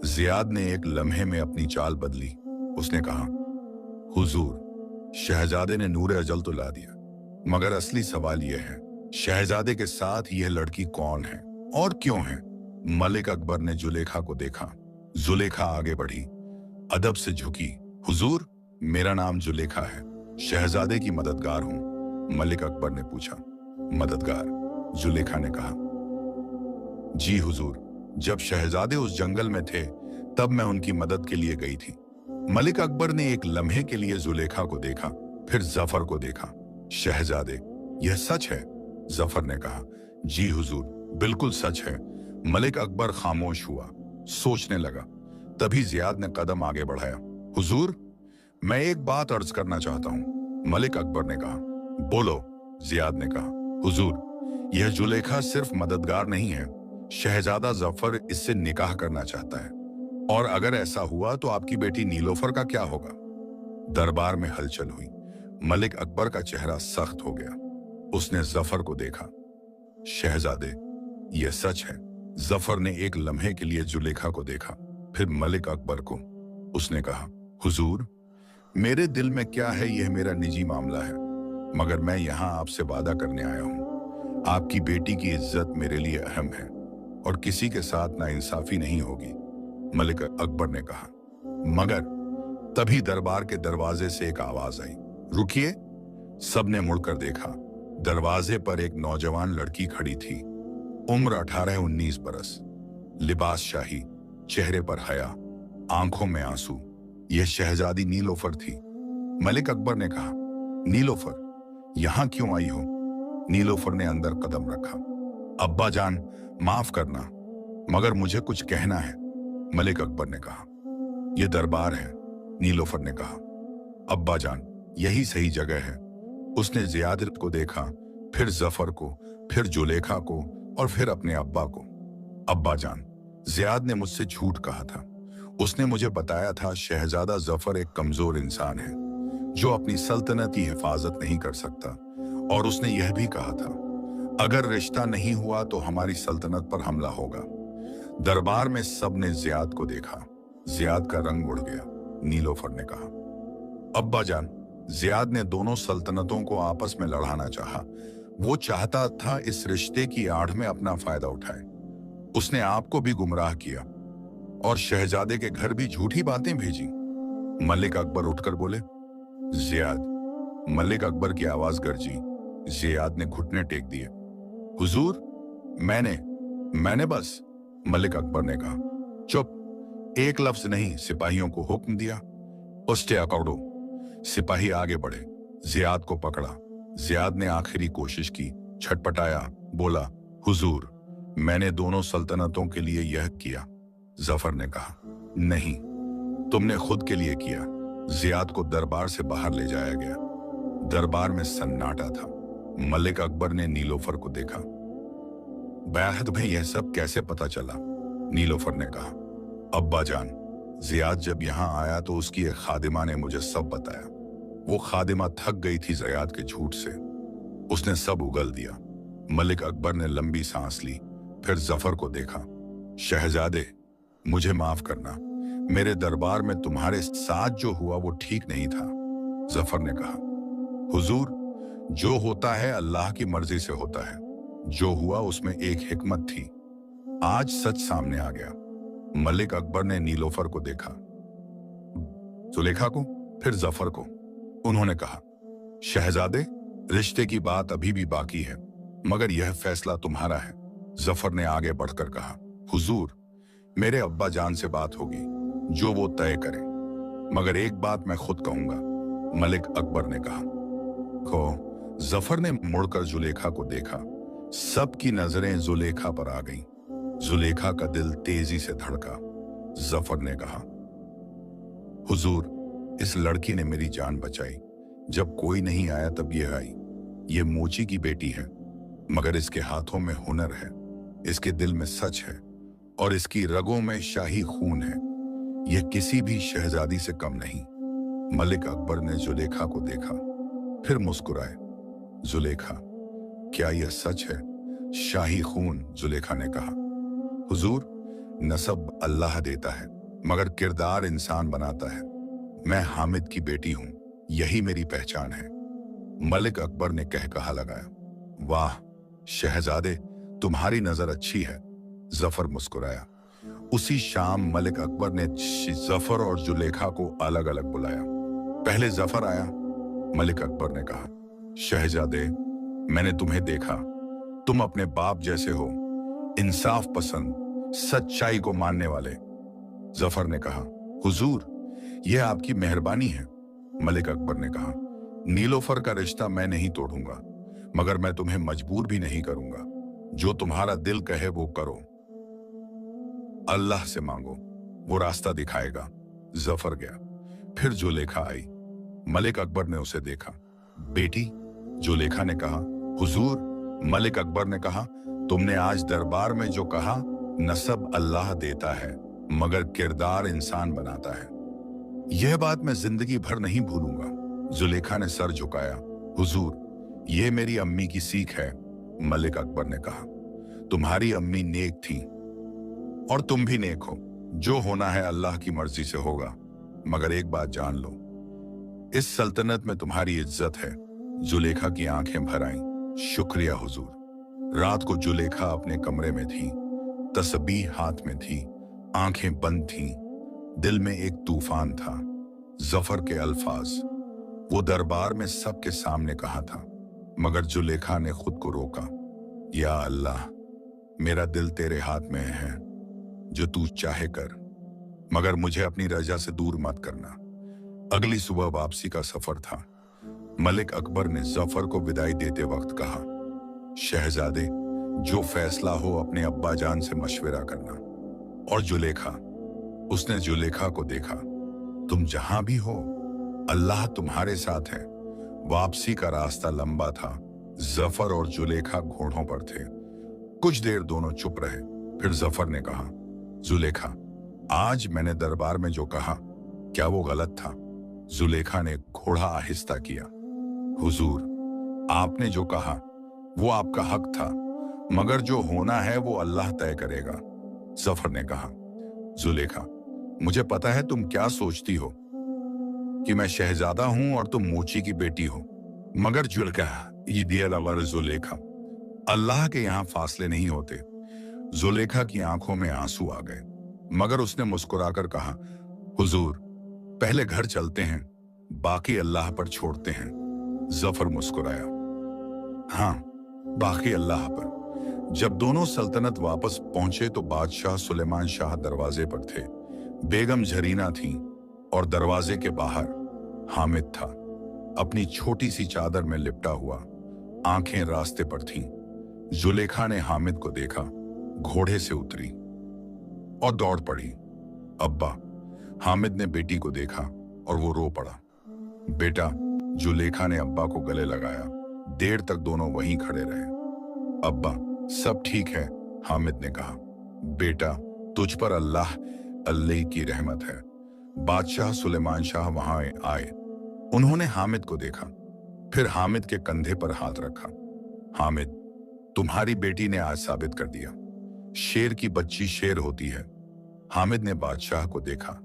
Speaker 1: जियाद ने एक लम्हे में अपनी चाल बदली। उसने कहा, हुजूर, शहजादे ने नूरे अजल तो ला दिया, मगर असली सवाल यह है, शहजादे के साथ यह लड़की कौन है और क्यों है? मलिक अकबर ने जुलेखा को देखा। जुलेखा आगे बढ़ी, अदब से झुकी। हुजूर, मेरा नाम जुलेखा है, शहजादे की मददगार हूं। मलिक अकबर ने पूछा। मददगार? जुलेखा ने कहा। जी हुजूर, जब शहजादे उस जंगल में थे तब मैं उनकी मदद के लिए गई थी। मलिक अकबर ने एक लम्हे के लिए जुलेखा को देखा, फिर जफर को देखा। शहजादे, यह सच है? जफर ने कहा। जी हुजूर, बिल्कुल सच है। मलिक अकबर खामोश हुआ, सोचने लगा। तभी जियाद ने कदम आगे बढ़ाया। हुजूर, मैं एक बात अर्ज करना चाहता हूं। मलिक अकबर ने कहा। बोलो, जियाद ने कहा। हुजूर, यह जुलेखा सिर्फ मददगार नहीं है, शहजादा जफर इससे निकाह करना चाहता है, और अगर ऐसा हुआ तो आपकी बेटी नीलोफर का क्या होगा? दरबार में हलचल हुई। मलिक अकबर का चेहरा सख्त हो गया। उसने जफर को देखा। शहजादे, यह सच है। जफर ने एक लम्हे के लिए जुलेखा को देखा, फिर मलिक अकबर को। उसने कहा, हुजूर, मेरे दिल में क्या है यह मेरा निजी मामला है, मगर मैं यहाँ आपसे वादा करने आया हूँ। आपकी बेटी की इज्जत मेरे लिए अहम है और किसी के साथ नाइंसाफी नहीं होगी, मलिक अकबर ने कहा। मगर तभी दरबार के दरवाजे से एक आवाज आई, रुकिए। सबने मुड़कर देखा। दरवाजे पर एक नौजवान लड़की खड़ी थी, उम्र 18-19 बरस, लिबास शाही, चेहरे पर हया, आंखों में आंसू। यह शहजादी नीलोफर थी। मलिक अकबर ने कहा, नीलोफर, यहां क्यों आई हो? नीलोफर ने अंदर कदम रखा। अब्बा जान, माफ करना, मगर मुझे कुछ कहना है, मलिक अकबर ने कहा। यह दरबार है, नीलोफर ने कहा। अब्बा जान, यही सही जगह है। उसने जियाद को देखा, फिर जफर को, फिर जुलेखा को और फिर अपने अब्बा को। अब्बा जान, जियाद ने मुझसे झूठ कहा था। उसने मुझे बताया था शहजादा जफर एक कमजोर इंसान है जो अपनी सल्तनत की हिफाजत नहीं कर सकता, और उसने यह भी कहा था अगर रिश्ता नहीं हुआ तो हमारी सल्तनत पर हमला होगा। दरबार में सबने जियाद को देखा। जियाद का रंग उड़ गया। नीलोफर ने कहा, अब्बा जान, जियाद ने दोनों सल्तनतों को आपस में लड़ाना चाहा। वो चाहता था इस रिश्ते की आड़ में अपना फायदा उठाए। उसने आपको भी गुमराह किया और शहजादे के घर भी झूठी बातें भेजी। मलिक अकबर उठकर बोले, जियाद। मलिक अकबर की आवाज गरजी। जियाद ने घुटने टेक दिए। हुजूर, मैंने बस, मलिक अकबर ने कहा। चुप, एक लफ्ज नहीं, सिपाहियों को हुक्म दिया, उस्ते अकड़ो। सिपाही आगे बढ़े, जियाद को पकड़ा। जियाद ने आखिरी कोशिश की, छटपटाया, बोला, हुजूर, मैंने दोनों सल्तनतों के लिए यह किया। जफर ने कहा, नहीं, तुमने खुद के लिए किया। जियाद को दरबार से बाहर ले जाया गया। दरबार में सन्नाटा था। मलिक अकबर ने नीलोफर को देखा। बैहद में यह सब कैसे पता चला? नीलोफर ने कहा, अब्बा जान, जियाद जब यहां आया तो उसकी एक खादिमा ने मुझे सब बताया। वो खादिमा थक गई थी जियाद के झूठ से। उसने सब उगल दिया। मलिक अकबर ने लंबी सांस ली, फिर जफर को देखा। शहजादे, मुझे माफ करना, मेरे दरबार में तुम्हारे साथ जो हुआ वो ठीक नहीं था। जफर ने कहा, हुजूर, जो होता है अल्लाह की मर्जी से होता है। जो हुआ उसमें एक हिकमत थी। आज सच सामने आ गया। मलिक अकबर ने नीलोफर को देखा, जुलेखा को, फिर जफर को। उन्होंने कहा, शहजादे, रिश्ते की बात अभी भी बाकी है, मगर यह फैसला तुम्हारा है। जफर ने आगे बढ़कर कहा, हुजूर, मेरे अब्बा जान से बात होगी, जो वो तय करें, मगर एक बात मैं खुद कहूंगा, मलिक अकबर ने कहा। को जफर ने मुड़कर जुलेखा को देखा। सबकी नजरें जुलेखा पर आ गईं। जुलेखा का दिल तेजी से धड़का। जफर ने कहा, हुजूर, इस लड़की ने मेरी जान बचाई। जब कोई नहीं आया तब ये आई। ये मोची की बेटी है, मगर इसके हाथों में हुनर है, इसके दिल में सच है और इसकी रगों में शाही खून है। यह किसी भी शहजादी से कम नहीं। मलिक अकबर ने जुलेखा को देखा, फिर मुस्कुराए। जुलेखा, क्या यह सच है? शाही खून, जुलेखा ने कहा। हुजूर, नसब अल्लाह देता है, मगर किरदार इंसान बनाता है। मैं हामिद की बेटी हूं, यही मेरी पहचान है। मलिक अकबर ने कहकहा लगाया। वाह शहजादे, तुम्हारी नजर अच्छी है। जफर मुस्कुराया। उसी शाम मलिक अकबर ने जफर और जुलेखा को अलग अलग बुलाया। पहले जफर आया। मलिक अकबर ने कहा, शहजादे, मैंने तुम्हें देखा, तुम अपने बाप जैसे हो, इंसाफ पसंद, सच्चाई को मानने वाले। जफर ने कहा, हुजूर, यह आपकी मेहरबानी है। मलिक अकबर ने कहा, नीलोफर का रिश्ता मैं नहीं तोड़ूंगा, मगर मैं तुम्हें मजबूर भी नहीं करूंगा। जो तुम्हारा दिल कहे वो करो, अल्लाह से मांगो, वो रास्ता दिखाएगा। जफर गया। फिर जुलेखा आई। मलिक अकबर ने उसे देखा। बेटी, जुलेखा ने कहा। हुजूर, मलिक अकबर ने कहा, तुमने आज दरबार में जो कहा, नसब अल्लाह देता है, मगर किरदार इंसान बनाता है। यह बात मैं जिंदगी भर नहीं भूलूंगा। जुलेखा ने सर झुकाया। हुजूर, यह मेरी अम्मी की सीख है। मलिक अकबर ने कहा, तुम्हारी अम्मी नेक थी और तुम भी नेक हो। जो होना है अल्लाह की मर्जी से होगा, मगर एक बात जान लो, इस सल्तनत में तुम्हारी इज्जत है। जुलेखा की आंखें भर आईं। शुक्रिया हुजूर। रात को जुलेखा अपने कमरे में थी, तस्बीह हाथ में थी, आंखें बंद थीं। दिल में एक तूफान था। जफर के अल्फाज वो दरबार में सबके सामने कहा था, मगर जुलेखा ने खुद को रोका। या अल्लाह, मेरा दिल तेरे हाथ में है, जो तू चाहे कर, मगर मुझे अपनी रजा से दूर मत करना। अगली सुबह वापसी का सफर था। मलिक अकबर ने जफर को विदाई देते वक्त कहा, शहजादे, जो फैसला हो अपने अब्बा जान से मशवरा करना। और जुलेखा, उसने जुलेखा को देखा, तुम जहां भी हो, अल्लाह तुम्हारे साथ है। वापसी का रास्ता लंबा था। जफर और जुलेखा घोड़ों पर थे। कुछ देर दोनों चुप रहे। फिर जफर ने कहा, जुलेखा, आज मैंने दरबार में जो कहा, क्या वो गलत था? जुलेखा ने घोड़ा आहिस्ता किया। हुजूर, आपने जो कहा वो आपका हक था, मगर जो होना है वो अल्लाह तय करेगा। जफर ने कहा, जुलेखा, मुझे पता है तुम क्या सोचती हो, कि मैं शहजादा हूं और तुम मोची की बेटी हो, मगर जुलेखा, अल्लाह के यहां फासले नहीं होते। जुलेखा की आंखों में आंसू आ गए, मगर उसने मुस्कुराकर कहा, हुजूर, पहले घर चलते हैं, बाकी अल्लाह पर छोड़ते हैं। जफर मुस्कुराया, हाँ, बाकी अल्लाह पर। जब दोनों सल्तनत वापस पहुंचे तो बादशाह सुलेमान शाह दरवाजे पर थे। बेगम जरीना थी और दरवाजे के बाहर हामिद था, अपनी छोटी सी चादर में लिपटा हुआ, आंखें रास्ते पर थीं। जुलेखा ने हामिद को देखा, घोड़े से उतरी और दौड़ पड़ी। अब्बा। हामिद ने बेटी को देखा और वो रो पड़ा। बेटा। जुलेखा ने अब्बा को गले लगाया। देर तक दोनों वहीं खड़े रहे। अब्बा, सब ठीक है, हामिद ने कहा। बेटा, तुझ पर अल्लाह की रहमत है। बादशाह सुलेमान शाह वहां आए। उन्होंने हामिद को देखा, फिर हामिद के कंधे पर हाथ रखा। हामिद, तुम्हारी बेटी ने आज साबित कर दिया, शेर की बच्ची शेर होती है। हामिद ने बादशाह को देखा,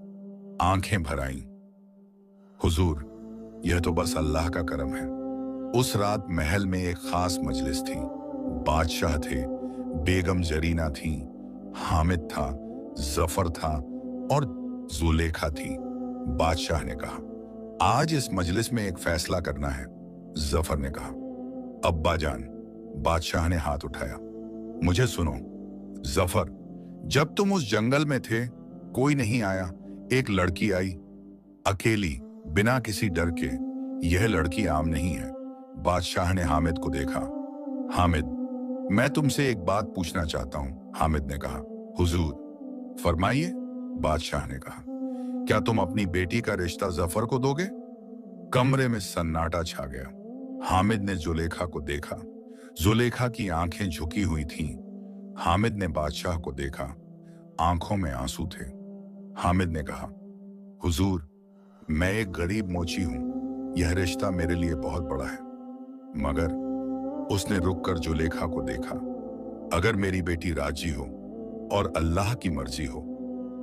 Speaker 1: आंखें भर आईं। हुजूर, यह तो बस अल्लाह का करम है। उस रात महल में एक खास मजलिस थी। बादशाह थे, बेगम जरीना थी, हामिद था, जफर था और जुलेखा थी। बादशाह ने कहा, आज इस मजलिस में एक फैसला करना है। जफर ने कहा, अब्बा जान। बादशाह ने हाथ उठाया, मुझे सुनो। जफर, जब तुम उस जंगल में थे, कोई नहीं आया, एक लड़की आई, अकेली, बिना किसी डर के। यह लड़की आम नहीं है। बादशाह ने हामिद को देखा। हामिद, मैं तुमसे एक बात पूछना चाहता हूं। हामिद ने कहा, हुजूर, फरमाइए। बादशाह ने कहा, क्या तुम अपनी बेटी का रिश्ता जफर को दोगे? कमरे में सन्नाटा छा गया। हामिद ने जुलेखा को देखा। जुलेखा की आंखें झुकी हुई थीं। हामिद ने बादशाह को देखा, आंखों में आंसू थे। हामिद ने कहा, हुजूर, मैं एक गरीब मोची हूं, यह रिश्ता मेरे लिए बहुत बड़ा है। मगर उसने रुककर जुलेखा को देखा, अगर मेरी बेटी राजी हो और अल्लाह की मर्जी हो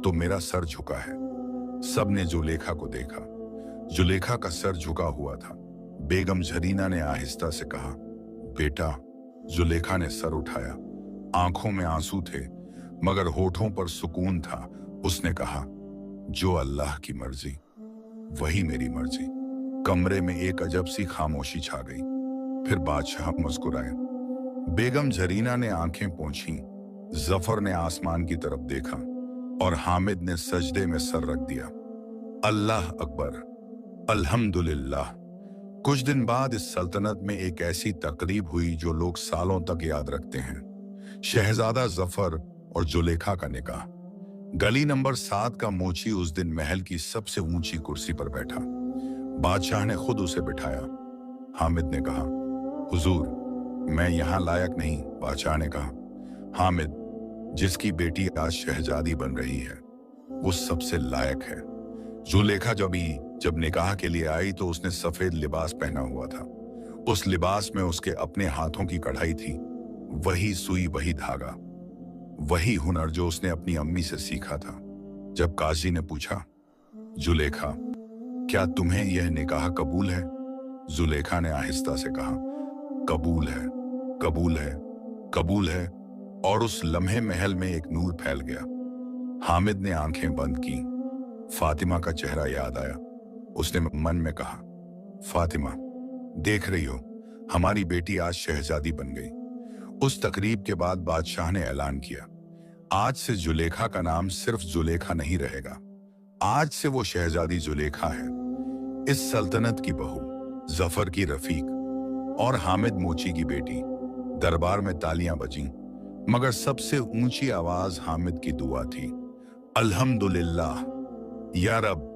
Speaker 1: तो मेरा सर झुका है। सबने जुलेखा को देखा। जुलेखा का सर झुका हुआ था। बेगम जरीना ने आहिस्ता से कहा, बेटा। जुलेखा ने सर उठाया। आंखों में आंसू थे, मगर होठों पर सुकून था। उसने कहा, जो अल्लाह की मर्जी वही मेरी मर्जी। कमरे में एक अजब सी खामोशी छा गई। फिर बादशाह मुस्कुराए। बेगम जरीना ने आंखें पोंछी। जफर ने आसमान की तरफ देखा और हामिद ने सजदे में सर रख दिया। अल्लाह अकबर, अल्हम्दुलिल्लाह। कुछ दिन बाद इस सल्तनत में एक ऐसी तकरीब हुई जो लोग सालों तक याद रखते हैं। शहजादा जफर और जुलेखा का निकाह। गली नंबर 7 का मोची उस दिन महल की सबसे ऊंची कुर्सी पर बैठा। बादशाह ने खुद उसे बिठाया। हामिद ने कहा, हुजूर, मैं यहां लायक नहीं। बादशाह ने कहा, हामिद, जिसकी बेटी आज शहजादी बन रही है वो सबसे लायक है। जुलेखा जब निकाह के लिए आई तो उसने सफेद लिबास पहना हुआ था। उस लिबास में उसके अपने हाथों की कढ़ाई थी, वही सुई, वही धागा, वही हुनर जो उसने अपनी अम्मी से सीखा था। जब काजी ने पूछा, जुलेखा, क्या तुम्हें यह निकाह कबूल है? जुलेखा ने आहिस्ता से कहा, कबूल है, कबूल है, कबूल है। और उस लम्हे महल में एक नूर फैल गया। हामिद ने आंखें बंद की। फातिमा का चेहरा याद आया। उसने मन में कहा, फातिमा, देख रही हो, हमारी बेटी आज शहजादी बन गई। उस तकरीब के बाद बादशाह ने ऐलान किया, आज से जुलेखा का नाम सिर्फ जुलेखा नहीं रहेगा, आज से वो शहजादी जुलेखा है। इस सल्तनत की बहू, जफर की रफीक और हामिद मोची की बेटी। दरबार में तालियां बजीं, मगर सबसे ऊंची आवाज हामिद की दुआ थी, अल्हम्दुलिल्लाह, या रब,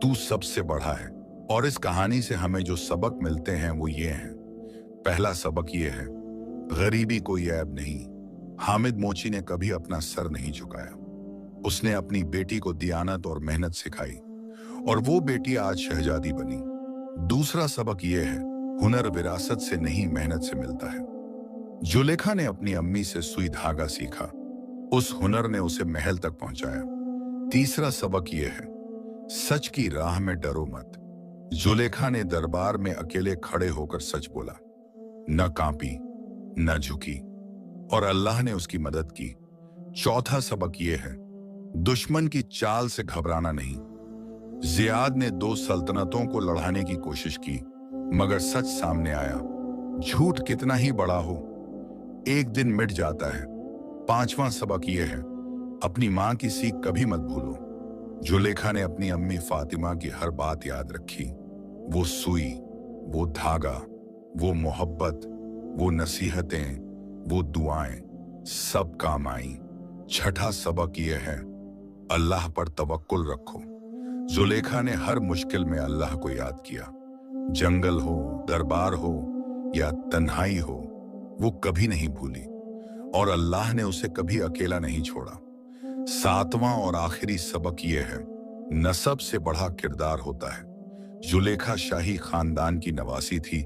Speaker 1: तू सबसे बड़ा है। और इस कहानी से हमें जो सबक मिलते हैं वो ये हैं। पहला सबक ये है, गरीबी कोई ऐब नहीं। हामिद मोची ने कभी अपना सर नहीं झुकाया। उसने अपनी बेटी को दियानत और मेहनत सिखाई, और वो बेटी आज शहजादी बनी। दूसरा सबक ये है, हुनर विरासत से नहीं मेहनत से मिलता है। जुलेखा ने अपनी अम्मी से सुई धागा सीखा। उस हुनर ने उसे महल तक पहुंचाया। तीसरा सबक ये है, सच की राह में डरो मत। जुलेखा ने दरबार में अकेले खड़े होकर सच बोला, न कांपी, न झुकी, और अल्लाह ने उसकी मदद की। चौथा सबक ये है, दुश्मन की चाल से घबराना नहीं। जियाद ने 2 सल्तनतों को लड़ाने की कोशिश की, मगर सच सामने आया। झूठ कितना ही बड़ा हो, एक दिन मिट जाता है। पांचवा सबक यह है, अपनी मां की सीख कभी मत भूलो। जुलेखा ने अपनी अम्मी फातिमा की हर बात याद रखी। वो सुई, वो धागा, वो मोहब्बत, वो नसीहतें, वो दुआएं, सब काम आई। छठा सबक यह है, अल्लाह पर तवक्कुल रखो। जुलेखा ने हर मुश्किल में अल्लाह को याद किया। जंगल हो, दरबार हो या तन्हाई हो, वो कभी नहीं भूली, और अल्लाह ने उसे कभी अकेला नहीं छोड़ा। सातवां और आखिरी सबक यह है, नसब से बड़ा किरदार होता है। जुलेखा शाही खानदान की नवासी थी,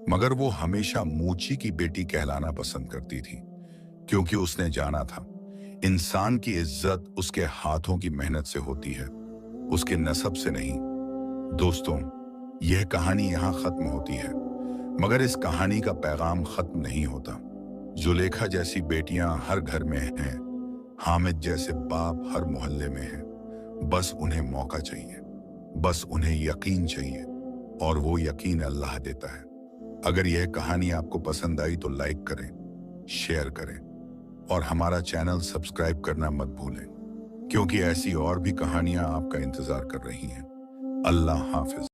Speaker 1: मगर वो हमेशा मोची की बेटी कहलाना पसंद करती थी, क्योंकि उसने जाना था, इंसान की इज्जत उसके हाथों की मेहनत से होती है, उसके नसब से नहीं। दोस्तों, यह कहानी यहाँ खत्म होती है, मगर इस कहानी का पैगाम खत्म नहीं होता। जुलेखा जैसी बेटियां हर घर में हैं, हामिद जैसे बाप हर मोहल्ले में हैं। बस उन्हें मौका चाहिए, बस उन्हें यकीन चाहिए, और वो यकीन अल्लाह देता है। अगर यह कहानी आपको पसंद आई तो लाइक करें, शेयर करें, और हमारा चैनल सब्सक्राइब करना मत भूलें, क्योंकि ऐसी और भी कहानियां आपका इंतजार कर रही हैं। अल्लाह हाफिज।